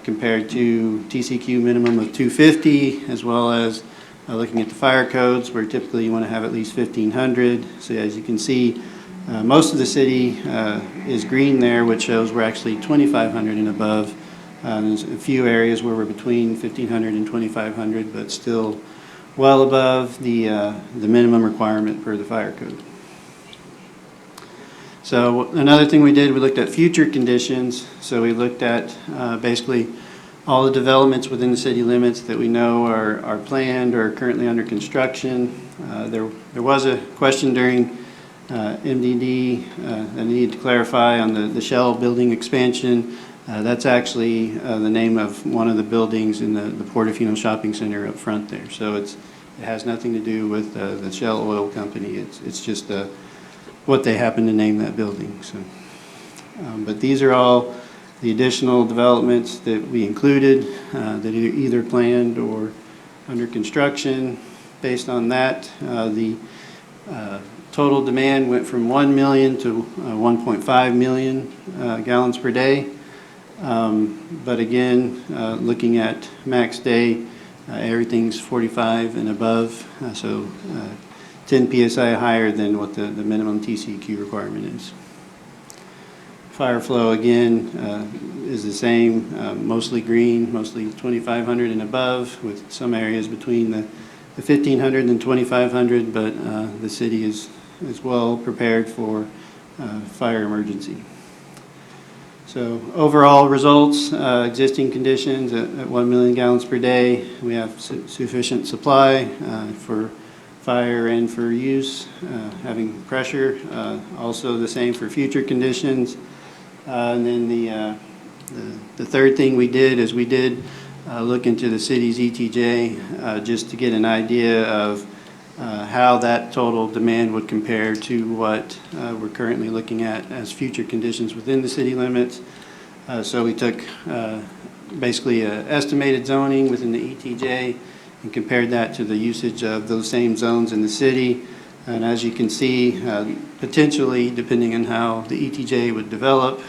compared to TCEQ minimum of 250, as well as looking at the fire codes, where typically you want to have at least 1,500. So as you can see, most of the city is green there, which shows we're actually 2,500 and above. There's a few areas where we're between 1,500 and 2,500, but still well above the minimum requirement per the fire code. So another thing we did, we looked at future conditions. So we looked at basically all the developments within the city limits that we know are planned or currently under construction. There was a question during MDD that I needed to clarify on the Shell building expansion. That's actually the name of one of the buildings in the Portofino Shopping Center up front there. So it has nothing to do with the Shell Oil Company. It's just what they happen to name that building. So, but these are all the additional developments that we included that are either planned or under construction. Based on that, the total demand went from 1 million to 1.5 million gallons per day. But again, looking at max day, everything's 45 and above, so 10 PSI higher than what the minimum TCEQ requirement is. Fire flow again is the same, mostly green, mostly 2,500 and above, with some areas between the 1,500 and 2,500, but the city is well prepared for fire emergency. So overall results, existing conditions at 1 million gallons per day. We have sufficient supply for fire and for use, having pressure. Also the same for future conditions. And then the third thing we did is we did look into the city's ETJ just to get an idea of how that total demand would compare to what we're currently looking at as future conditions within the city limits. So we took basically estimated zoning within the ETJ and compared that to the usage of those same zones in the city. And as you can see, potentially, depending on how the ETJ would develop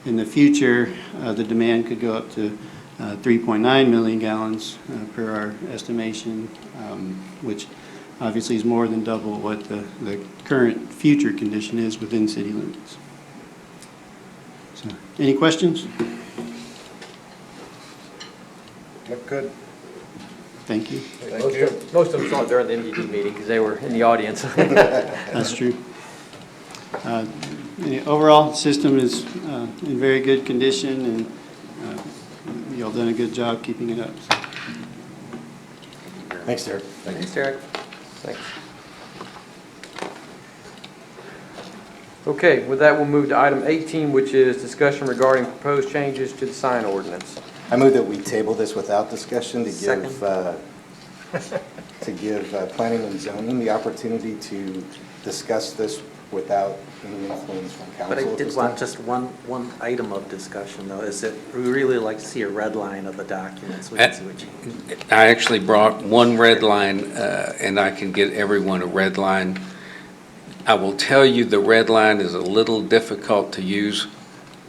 in the future, the demand could go up to 3.9 million gallons per our estimation, which obviously is more than double what the current future condition is within city limits. So, any questions? Look good. Thank you. Thank you. Most of them saw it during the MDD meeting because they were in the audience. That's true. Overall, system is in very good condition, and y'all done a good job keeping it up. So. Thanks, Derek. Thanks, Derek. Thanks. Okay, with that, we'll move to item 18, which is discussion regarding proposed changes to the sign ordinance. I move that we table this without discussion to give planning and zoning the opportunity to discuss this without any influence from council. But I at did this want time. just one item of discussion, though, is that we really like to see a red line of the document so we can see what you... I actually brought one red line, and I can get everyone a red line. I will tell you, the red line is a little difficult to use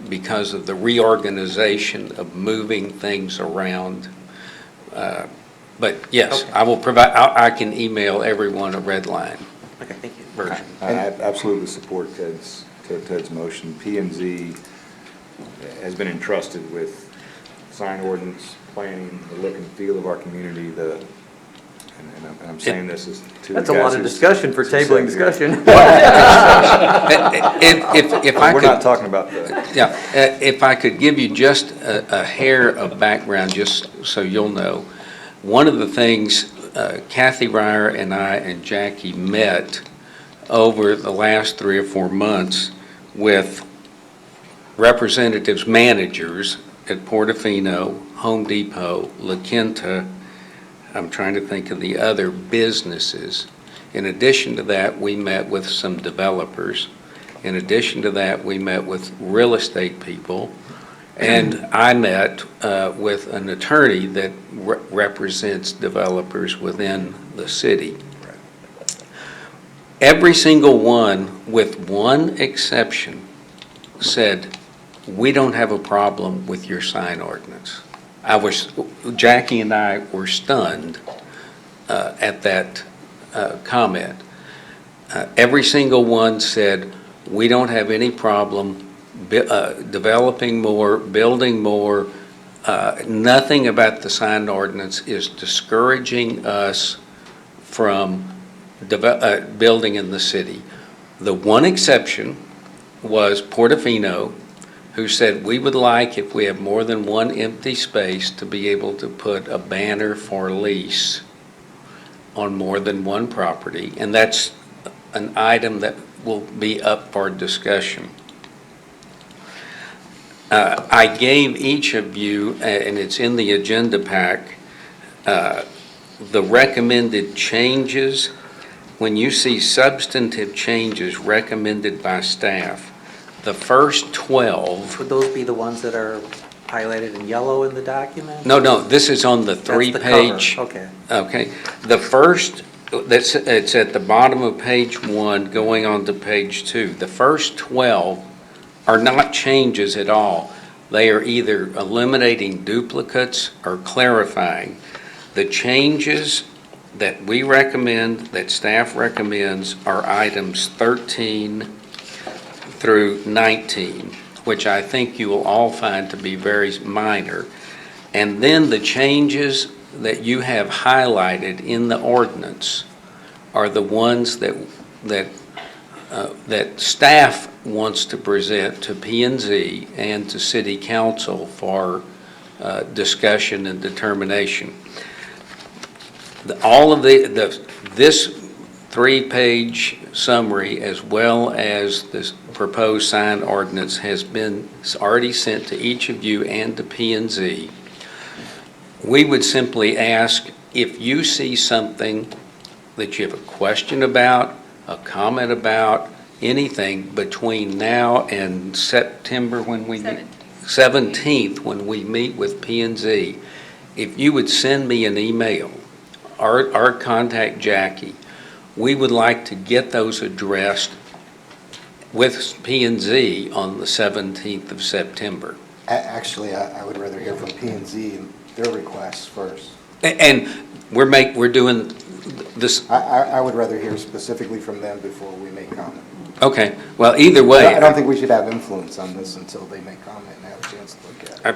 because of the reorganization of moving things around. But yes, I will provide, I can email everyone a red line Okay, thank you. version. I absolutely support Ted's motion. P and Z has been entrusted with sign ordinance, planning, the look and feel of our community, and I'm saying this as to That's a lot of discussion for tabling discussion. If I We're could- not talking about that. Yeah, if I could give you just a hair of background, just so you'll know. One of the things Kathy Ryer and I and Jackie met over the last 3 or 4 months with representatives, managers at Portofino, Home Depot, La Quinta. I'm trying to think of the other businesses. In addition to that, we met with some developers. In addition to that, we met with real estate people. And I met with an attorney that represents developers within the city. Every single one, with one exception, said, we don't have a problem with your sign ordinance. Jackie and I were stunned at that comment. Every single one said, we don't have any problem developing more, building more. Nothing about the sign ordinance is discouraging us from building in the city. The one exception was Portofino, who said we would like, if we have more than one empty space, to be able to put a banner for lease on more than one property, and that's an item that will be up for discussion. I gave each of you, and it's in the agenda pack, the recommended changes. When you see substantive changes recommended by staff, the first 12. Would those be the ones that are highlighted in yellow in the document? No, this is on the That's the 3-page. cover, okay. Okay. The first, it's at the bottom of page 1, going on to page 2. The first 12 are not changes at all. They are either eliminating duplicates or clarifying. The changes that we recommend, that staff recommends, are items 13 through 19, which I think you will all find to be very minor. And then the changes that you have highlighted in the ordinance are the ones that staff wants to present to P&Z and to City Council for discussion and determination. All of this 3-page summary, as well as this proposed sign ordinance, has been already sent to each of you and to P&Z. We would simply ask, if you see something that you have a question about, a comment about, anything between now and September, when we meet, 17th, when we meet with P&Z, if you would send me an email or contact Jackie, we would like to get those addressed with P&Z on the 17th of September. Actually, I would rather hear from P&Z and their requests first. And we're doing this. I would rather hear specifically from them before we make comment. Okay, well, either way. I don't think we should have influence on this until they make comment and have a chance to look at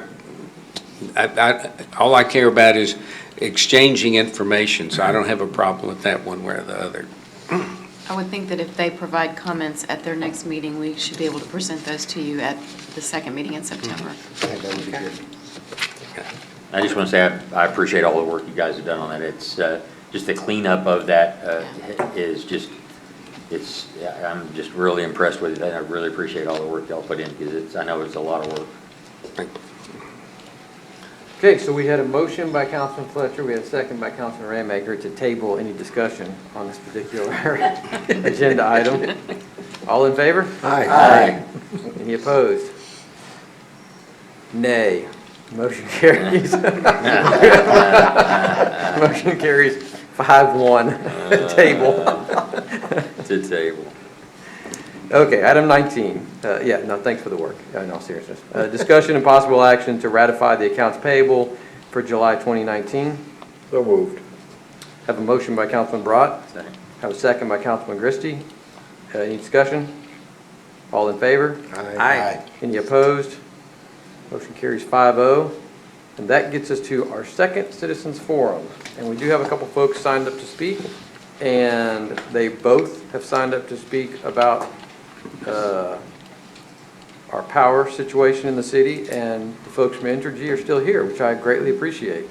it. All I care about is exchanging information, so I don't have a problem with that one way or the other. I would think that if they provide comments at their next meeting, we should be able to present those to you at the second meeting in September. I think that would be good. I just want to say I appreciate all the work you guys have done on that. It's just the cleanup of that is just, I'm just really impressed with it. And I really appreciate all the work y'all put in, because I know it's a lot of work. Okay, so we had a motion by Councilman Fletcher, we had a second by Councilman Ramaker to table any discussion on this particular agenda item. All in favor? Aye. Any opposed? Nay. Motion carries. Motion carries 5-1. Table. To table. Okay, item 19. Yeah, no, thanks for the work, in all seriousness. Discussion and possible action to ratify the accounts payable for July 2019. So moved. Have a motion by Councilman Brat. Second. Have a second by Councilman Christie. Any discussion? All in favor? Aye. Any opposed? Motion carries 5-0. And that gets us to our second citizens forum. And we do have a couple folks signed up to speak. And they both have signed up to speak about our power situation in the city. And the folks from Entergy are still here, which I greatly appreciate.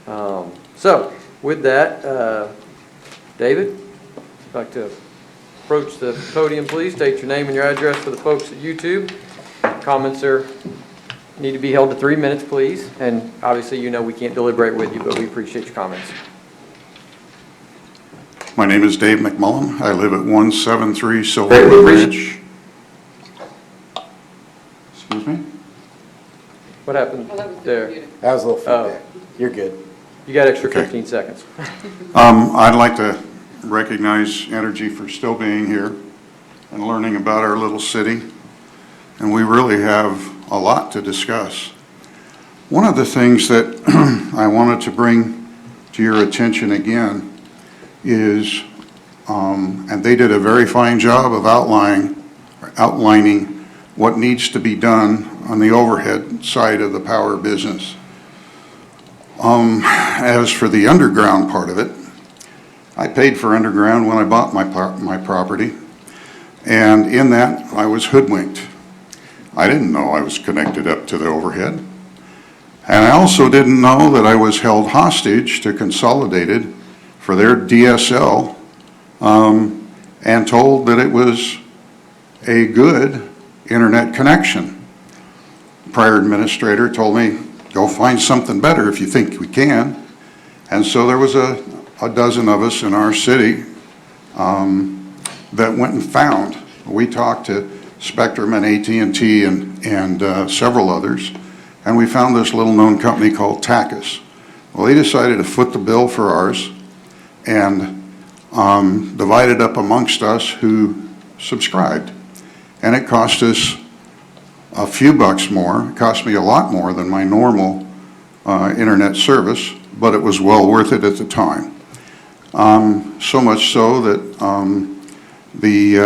So with that, David, if you'd like to approach the podium, please. State your name and your address for the folks at YouTube. Comments need to be held to 3 minutes, please. And obviously, you know we can't deliberate with you, but we appreciate your comments. My name is Dave McMullen. I live at 173 Silverwood Ridge. Excuse me? What happened there? That was a little feedback. You're good. You got extra Okay. 15 seconds. I'd like to recognize Entergy for still being here and learning about our little city. And we really have a lot to discuss. One of the things that I wanted to bring to your attention again is, and they did a very fine job of outlining what needs to be done on the overhead side of the power business. As for the underground part of it, I paid for underground when I bought my property, and in that I was hoodwinked. I didn't know I was connected up to the overhead, and I also didn't know that I was held hostage to Consolidated for their DSL, and told that it was a good internet connection. The prior administrator told me, go find something better if you think we can. And so there was a dozen of us in our city that went and found. We talked to Spectrum and AT&T and several others, and we found this little known company called Tachus. Well, they decided to foot the bill for ours and divide it up amongst us who subscribed. And it cost us a few bucks more. It cost me a lot more than my normal internet service, but it was well worth it at the time. So much so that the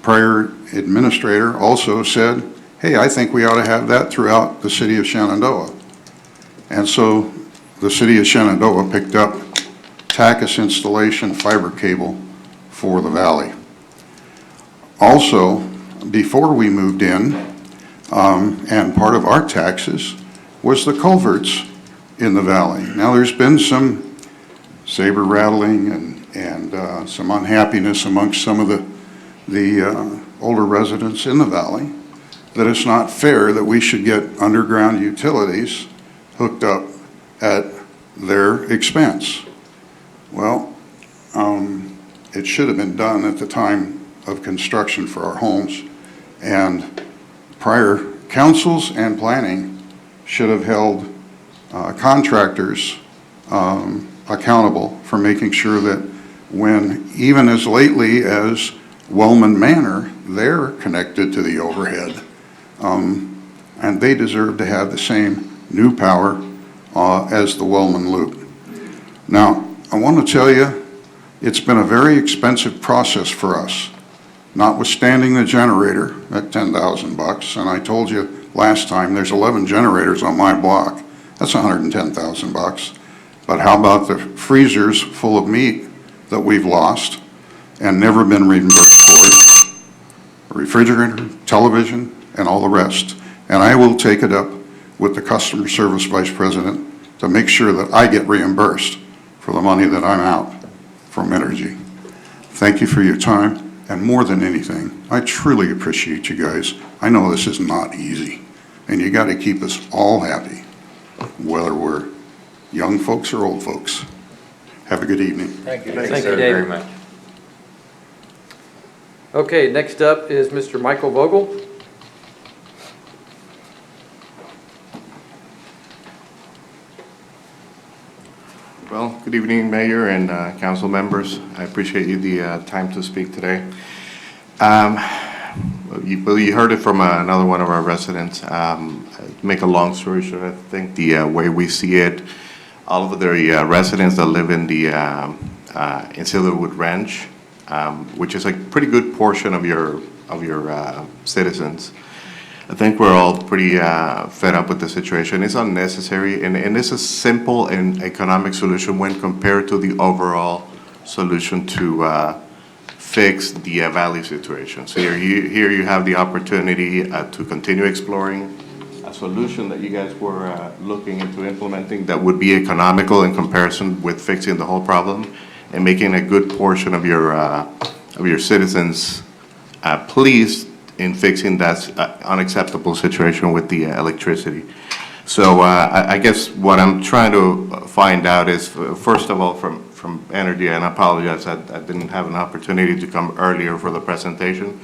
prior administrator also said, hey, I think we ought to have that throughout the city of Shenandoah. And so the city of Shenandoah picked up Tachus installation fiber cable for the valley. Also, before we moved in, and part of our taxes was the culverts in the valley. Now, there's been some saber rattling and some unhappiness amongst some of the older residents in the valley, that it's not fair that we should get underground utilities hooked up at their expense. Well, it should have been done at the time of construction for our homes, and prior councils and planning should have held contractors accountable for making sure that when, even as lately as Wellman Manor, they're connected to the overhead. And they deserve to have the same new power as the Wellman Loop. Now, I want to tell you, it's been a very expensive process for us, notwithstanding the generator at $10,000. And I told you last time, there's 11 generators on my block. That's $110,000. But how about the freezers full of meat that we've lost and never been reimbursed for it? A refrigerator, television, and all the rest. And I will take it up with the customer service vice president to make sure that I get reimbursed for the money that I'm out from Entergy. Thank you for your time, and more than anything, I truly appreciate you guys. I know this is not easy, and you got to keep us all happy, whether we're young folks or old folks. Have a good evening. Thank you. Thank you, David. very much. Okay, next up is Mr. Michael Vogel. Well, good evening, Mayor and council members. I appreciate you the time to speak today. you heard it from another one of our residents. Make a long story short, I think the way we see it, all of the residents that live in the in Silverwood Ranch, which is a pretty good portion of your citizens, I think we're all pretty fed up with the situation. It's unnecessary, and it's a simple and economic solution when compared to the overall solution to fix the valley situation. So here you have the opportunity to continue exploring a solution that you guys were looking into implementing that would be economical in comparison with fixing the whole problem and making a good portion of your citizens pleased in fixing that unacceptable situation with the electricity. So I guess what I'm trying to find out is, first of all, from Energy, and I apologize, I didn't have an opportunity to come earlier for the presentation,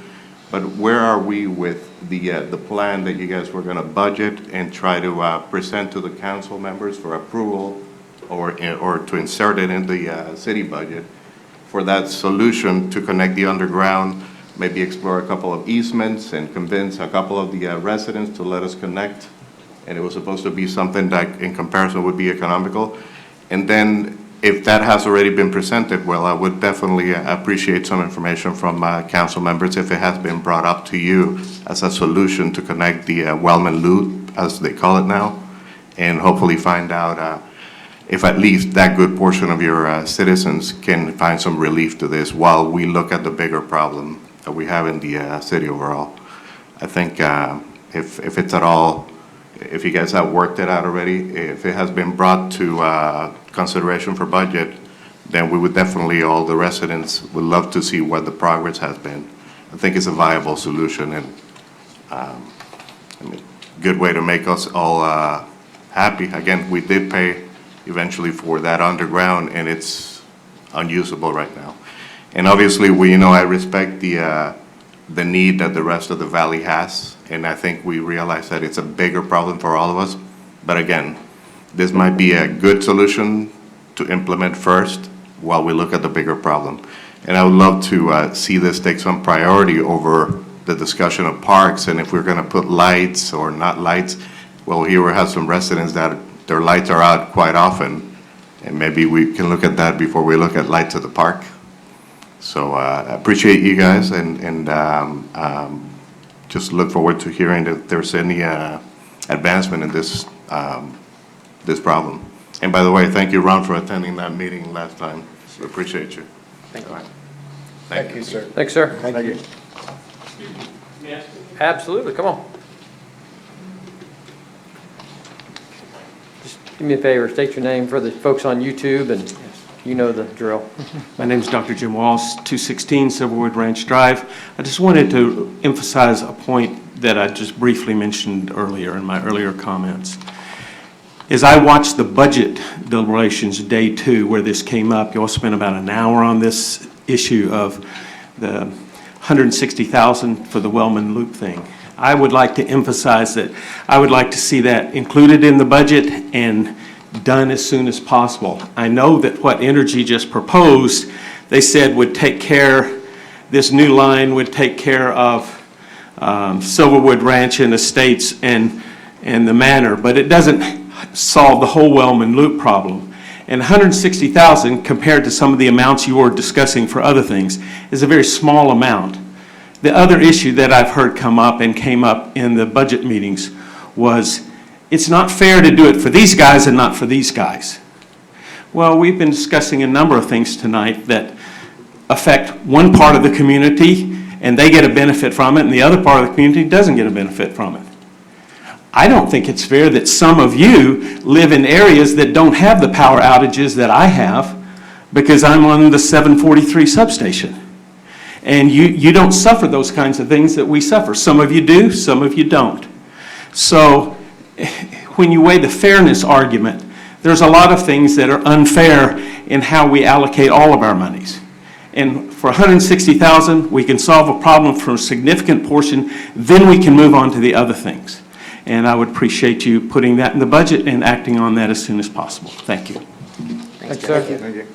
but where are we with the plan that you guys were going to budget and try to present to the council members for approval or to insert it in the city budget for that solution to connect the underground, maybe explore a couple of easements and convince a couple of the residents to let us connect? And it was supposed to be something that in comparison would be economical. And then if that has already been presented, well, I would definitely appreciate some information from council members if it has been brought up to you as a solution to connect the Wellman Loop, as they call it now, and hopefully find out if at least that good portion of your citizens can find some relief to this while we look at the bigger problem that we have in the city overall. I think if it's at all, if you guys have worked it out already, if it has been brought to consideration for budget, then we would definitely, all the residents would love to see what the progress has been. I think it's a viable solution and I mean, good way to make us all happy. Again, we did pay eventually for that underground and it's unusable right now. And obviously, I respect the need that the rest of the valley has, and I think we realize that it's a bigger problem for all of us. But again, this might be a good solution to implement first while we look at the bigger problem. And I would love to see this take some priority over the discussion of parks and if we're going to put lights or not lights. Well, here we have some residents that their lights are out quite often, and maybe we can look at that before we look at lights at the park. So I appreciate you guys and just look forward to hearing if there's any advancement in this this problem. And by the way, thank you, Ron, for attending that meeting last time. We appreciate you. Thank you. Thank you, sir. Thanks, sir. Thank you. Absolutely, come on. Just do me a favor, state your name for the folks on YouTube, and you know the drill. My name is Dr. Jim Walls, 216 Silverwood Ranch Drive. I just wanted to emphasize a point that I just briefly mentioned earlier in my earlier comments. As I watched the budget deliberations day 2 where this came up, you all spent about an hour on this issue of the $160,000 for the Wellman Loop thing. I would like to emphasize that I would like to see that included in the budget and done as soon as possible. I know that what Energy just proposed, they said would take care, this new line would take care of Silverwood Ranch and Estates and the Manor, but it doesn't solve the whole Wellman Loop problem. And $160,000 compared to some of the amounts you were discussing for other things is a very small amount. The other issue that I've heard come up and came up in the budget meetings was it's not fair to do it for these guys and not for these guys. Well, we've been discussing a number of things tonight that affect one part of the community and they get a benefit from it and the other part of the community doesn't get a benefit from it. I don't think it's fair that some of you live in areas that don't have the power outages that I have because I'm on the 743 substation. And you don't suffer those kinds of things that we suffer. Some of you do, some of you don't. So when you weigh the fairness argument, there's a lot of things that are unfair in how we allocate all of our monies. And for $160,000, we can solve a problem for a significant portion, then we can move on to the other things. And I would appreciate you putting that in the budget and acting on that as soon as possible. Thank you. Thanks, sir. Thank you.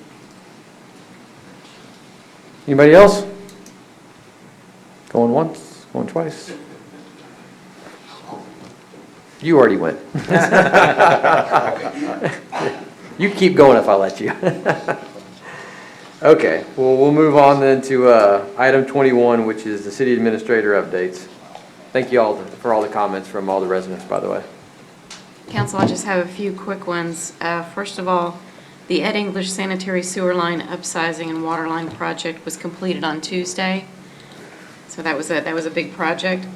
Anybody else? Going once, Going twice. You already went. You keep going if I let you. Okay, well, we'll move on then to item 21, which is the city administrator updates. Thank you all for all the comments from all the residents, by the way. Council, I just have a few quick ones. First of all, the Ed English sanitary sewer line upsizing and water line project was completed on Tuesday. So that was a big project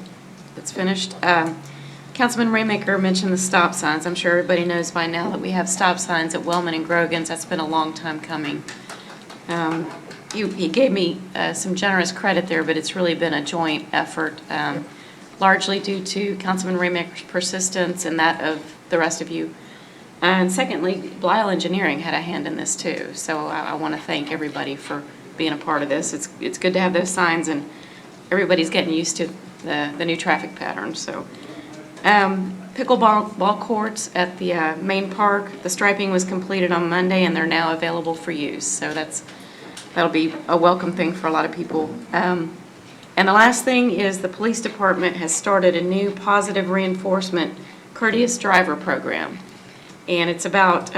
that's finished. Councilman Raymaker mentioned the stop signs. I'm sure everybody knows by now that we have stop signs at Wellman and Grogan's. That's been a long time coming. He gave me some generous credit there, but it's really been a joint effort, largely due to Councilman Raymaker's persistence and that of the rest of you. And secondly, Blyle Engineering had a hand in this too. So I want to thank everybody for being a part of this. It's good to have those signs, and everybody's getting used to the new traffic patterns. So pickleball courts at the main park, the striping was completed on Monday, and they're now available for use. So that'll be a welcome thing for a lot of people. And the last thing is the police department has started a new positive reinforcement courteous driver program. And it's about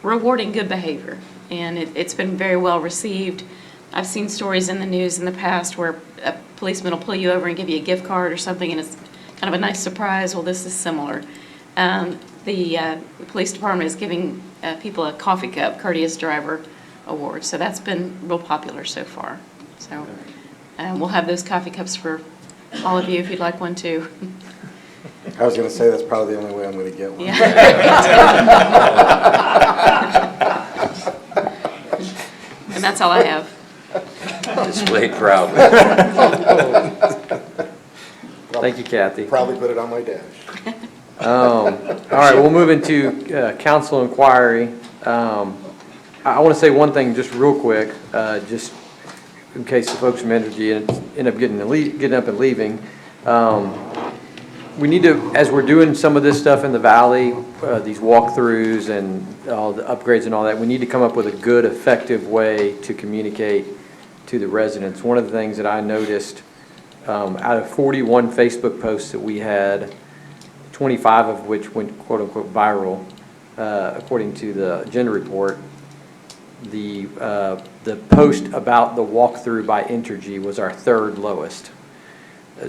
rewarding good behavior. And it's been very well received. I've seen stories in the news in the past where a policeman will pull you over and give you a gift card or something, and it's kind of a nice surprise. Well, this is similar. The police department is giving people a coffee cup courteous driver award. So that's been real popular so far. So we'll have those coffee cups for all of you if you'd like one too. I was going to say that's probably the only way I'm going to get one. Yeah. And that's all I have. Displayed proudly. Thank you, Kathy. Probably put it on my dash. All right, we'll move into council inquiry. I want to say one thing just real quick, just in case the folks from Entergy end up getting up and leaving. We need to, as we're doing some of this stuff in the valley, these walkthroughs and all the upgrades and all that, we need to come up with a good, effective way to communicate to the residents. One of the things that I noticed, out of 41 Facebook posts that we had, 25 of which went quote unquote viral, according to the agenda report, the post about the walkthrough by Entergy was our third lowest.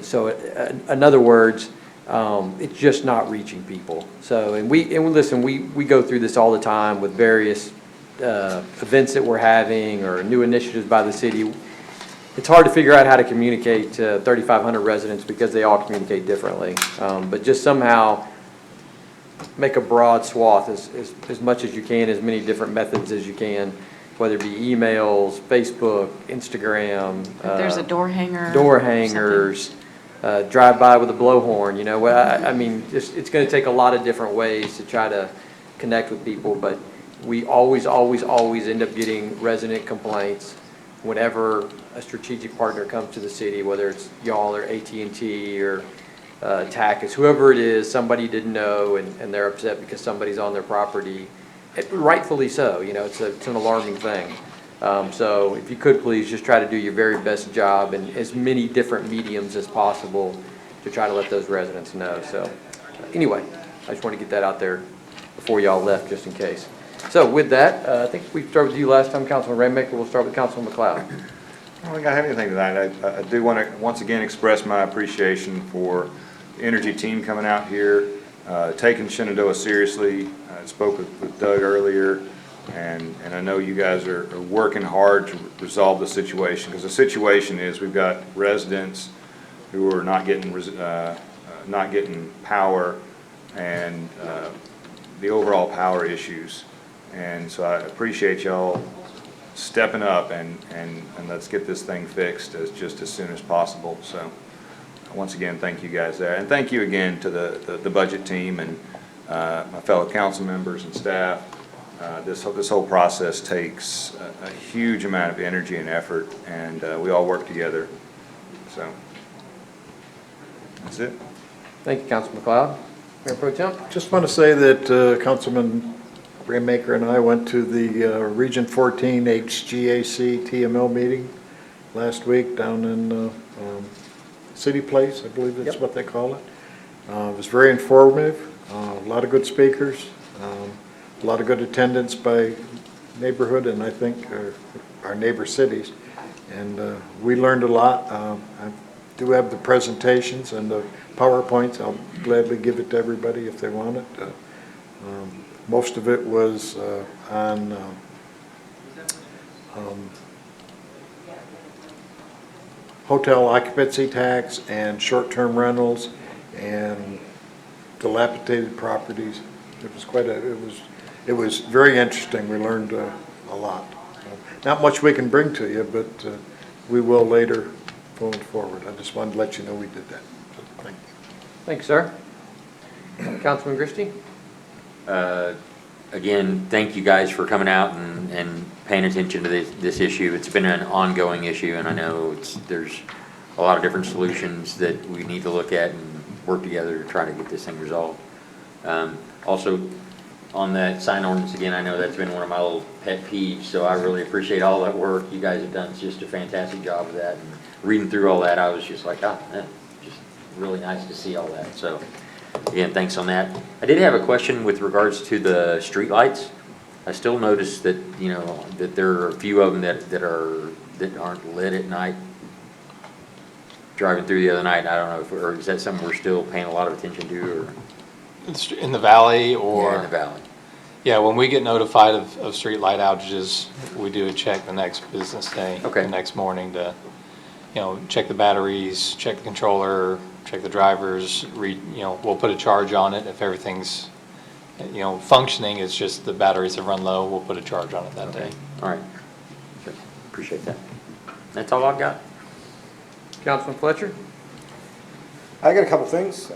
So in other words, it's just not reaching people. So, and listen, we go through this all the time with various events that we're having or new initiatives by the city. It's hard to figure out how to communicate to 3,500 residents because they all communicate differently. But just somehow make a broad swath as much as you can, as many different methods as you can, whether it be emails, Facebook, Instagram. If there's a door hanger. Door hangers. Drive by with a blowhorn, you know. I mean, it's going to take a lot of different ways to try to connect with people, but we always end up getting resident complaints whenever a strategic partner comes to the city, whether it's y'all or AT&T or TACUS, whoever it is, somebody didn't know and they're upset because somebody's on their property. Rightfully so, you know, it's an alarming thing. So if you could please just try to do your very best job in as many different mediums as possible to try to let those residents know. So anyway, I just want to get that out there before y'all left just in case. So with that, I think we started with you last time, Councilman Raymaker. We'll start with Councilman McLeod. I don't think I have anything tonight. I do want to once again express my appreciation for the Entergy team coming out here, taking Shenandoah seriously. I spoke with Doug earlier. And I know you guys are working hard to resolve the situation, because the situation is we've got residents who are not getting power and the overall power issues. And so I appreciate y'all stepping up and let's get this thing fixed just as soon as possible. So once again, thank you guys there. And thank you again to the budget team and my fellow council members and staff. This whole process takes a huge amount of energy and effort, and we all work together. So that's it. Thank you, Councilman McLeod. Mayor Pro Tem. Just want to say that Councilman Raymaker and I went to the Region 14 HGAC TML meeting last week down in City Place, I believe that's what they call it. It was very informative, a lot of good speakers, a lot of good attendance by neighborhood and I think our neighbor cities. And we learned a lot. I do have the presentations and the PowerPoints. I'll gladly give it to everybody if they want it. Most of it was on hotel occupancy tax and short-term rentals and dilapidated properties. It was it was very interesting. We learned a lot. Not much we can bring to you, but we will later going forward. I just wanted to let you know we did that. So, thank you. Thanks, sir. Councilman Christie? Again, thank you guys for coming out and paying attention to this issue. It's been an ongoing issue, and I know there's a lot of different solutions that we need to look at and work together to try to get this thing resolved. Also, on that sign ordinance again, I know that's been one of my little pet peeves, so I really appreciate all that work you guys have done. It's just a fantastic job of that. And reading through all that, I was just like, oh, man, just really nice to see all that. So, again, thanks on that. I did have a question with regards to the streetlights. I still noticed that, you know, that there are a few of them that aren't lit at night. Driving through the other night, I don't know, or is that something we're still paying a lot of attention to, or? In the valley or? Yeah, in the valley. Yeah, when we get notified of street light outages, we do a check the next business day. Okay. The next morning to, you know, check the batteries, check the controller, check the drivers, we'll put a charge on it if everything's, you know, functioning. It's just the batteries have run low, we'll put a charge on it that day. All right. Good. Appreciate that. That's all I've got. Councilman Fletcher? I got a couple things.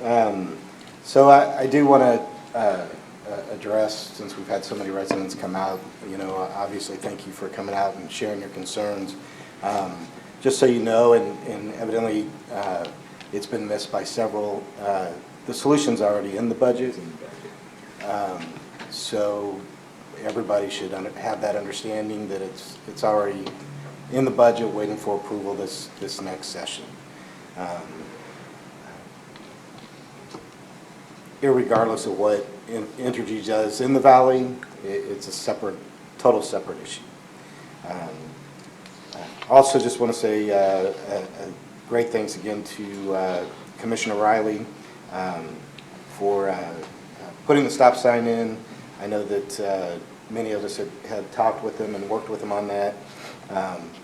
So I do want to address, since we've had so many residents come out, you know, obviously thank you for coming out and sharing your concerns. Just so you know, and evidently it's been missed by several, the solution's already in the budget. So everybody should have that understanding that it's already in the budget waiting for approval this next session. Irregardless of what Entergy does in the valley, it's a total separate issue. Also just want to say great thanks again to Commissioner Riley for putting the stop sign in. I know that many of us had talked with him and worked with him on that,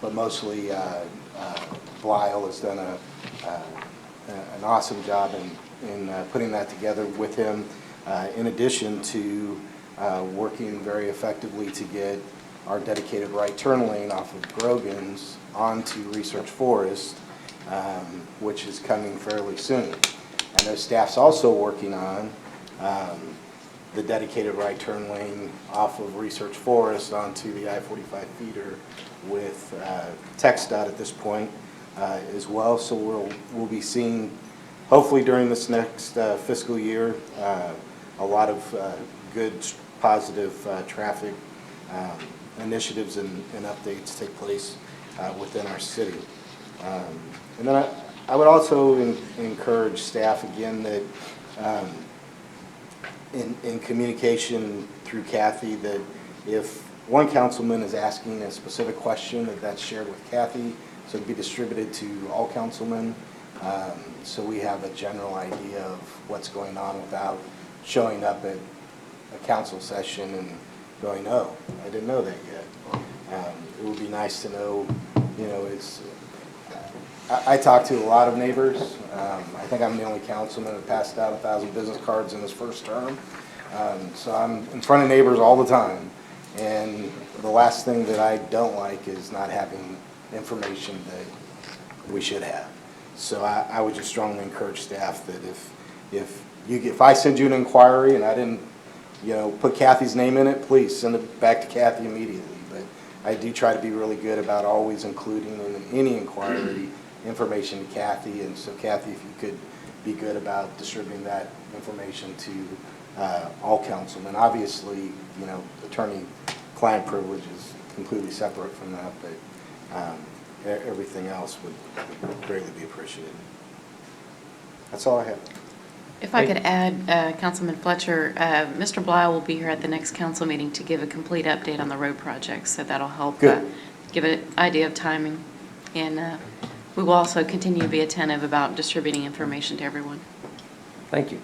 but mostly Blyle has done an awesome job in putting that together with him, in addition to working very effectively to get our dedicated right turn lane off of Grogan's onto Research Forest, which is coming fairly soon. I know staff's also working on the dedicated right turn lane off of Research Forest onto the I-45 feeder with TxDOT at this point as well. So we'll be seeing, hopefully during this next fiscal year, a lot of good, positive traffic initiatives and updates take place within our city. And then I would also encourage staff again that in communication through Kathy, that if one councilman is asking a specific question, that's shared with Kathy, so it can be distributed to all councilmen, so we have a general idea of what's going on without showing up at a council session and going, oh, I didn't know that yet. It would be nice to know, you know, I talk to a lot of neighbors. I think I'm the only councilman that passed out 1,000 business cards in his first term. So I'm in front of neighbors all the time. And the last thing that I don't like is not having information that we should have. So I would just strongly encourage staff that if I send you an inquiry and I didn't, you know, put Kathy's name in it, please send it back to Kathy immediately. But I do try to be really good about always including in any inquiry information to Kathy. And so Kathy, if you could be good about distributing that information to all councilmen. Obviously, you know, attorney-client privilege is completely separate from that, but everything else would greatly be appreciated. That's all I have. If I could add, Councilman Fletcher, Mr. Bly will be here at the next council meeting to give a complete update on the road projects, so that'll help Good. give an idea of timing. And we will also continue to be attentive about distributing information to everyone. Thank you.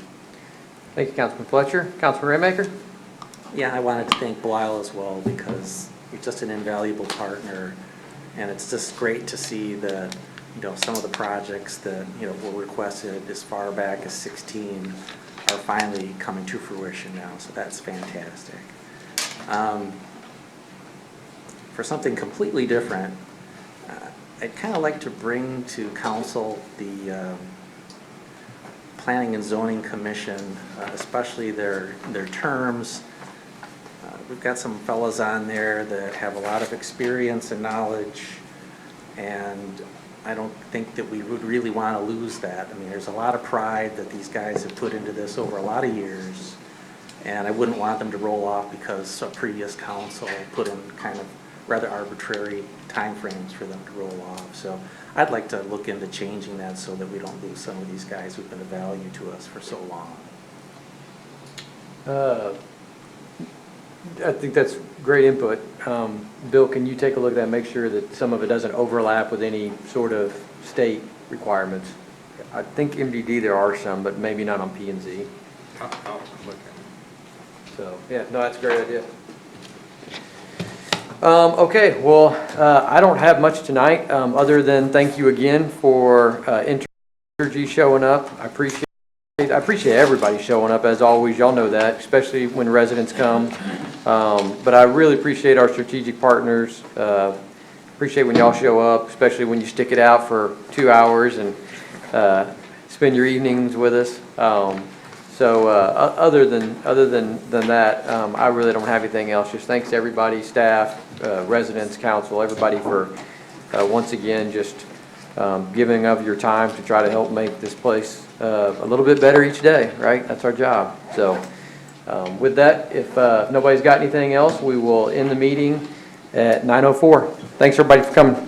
Thank you, Councilman Fletcher. Councilman Raymaker? Yeah, I wanted to thank Belial as well because he's just an invaluable partner. And it's just great to see the, some of the projects that, were requested as far back as 16 are finally coming to fruition now. So that's fantastic. For something completely different, I'd kind of like to bring to council the Planning and Zoning Commission, especially their terms. We've got some fellows on there that have a lot of experience and knowledge, and I don't think that we would really want to lose that. I mean, there's a lot of pride that these guys have put into this over a lot of years, and I wouldn't want them to roll off because a previous council put in kind of rather arbitrary timeframes for them to roll off. So I'd like to look into changing that so that we don't lose some of these guys who've been of value to us for so long. I think that's great input. Bill, can you take a look at that, make sure that some of it doesn't overlap with any sort of state requirements? I think MDD there are some, but maybe not on P and Z. I'll look at it. So, yeah, no, that's a great idea. Okay, well, I don't have much tonight, other than thank you again for Entergy showing up. I appreciate everybody showing up, as always. Y'all know that, especially when residents come. But I really appreciate our strategic partners. Appreciate when y'all show up, especially when you stick it out for 2 hours and spend your evenings with us. Other than that, I really don't have anything else. Just thanks to everybody, staff, residents, council, everybody for once again just giving of your time to try to help make this place a little bit better each day, right? That's our job. So with that, if nobody's got anything else, we will end the meeting at 9:04. Thanks everybody for coming.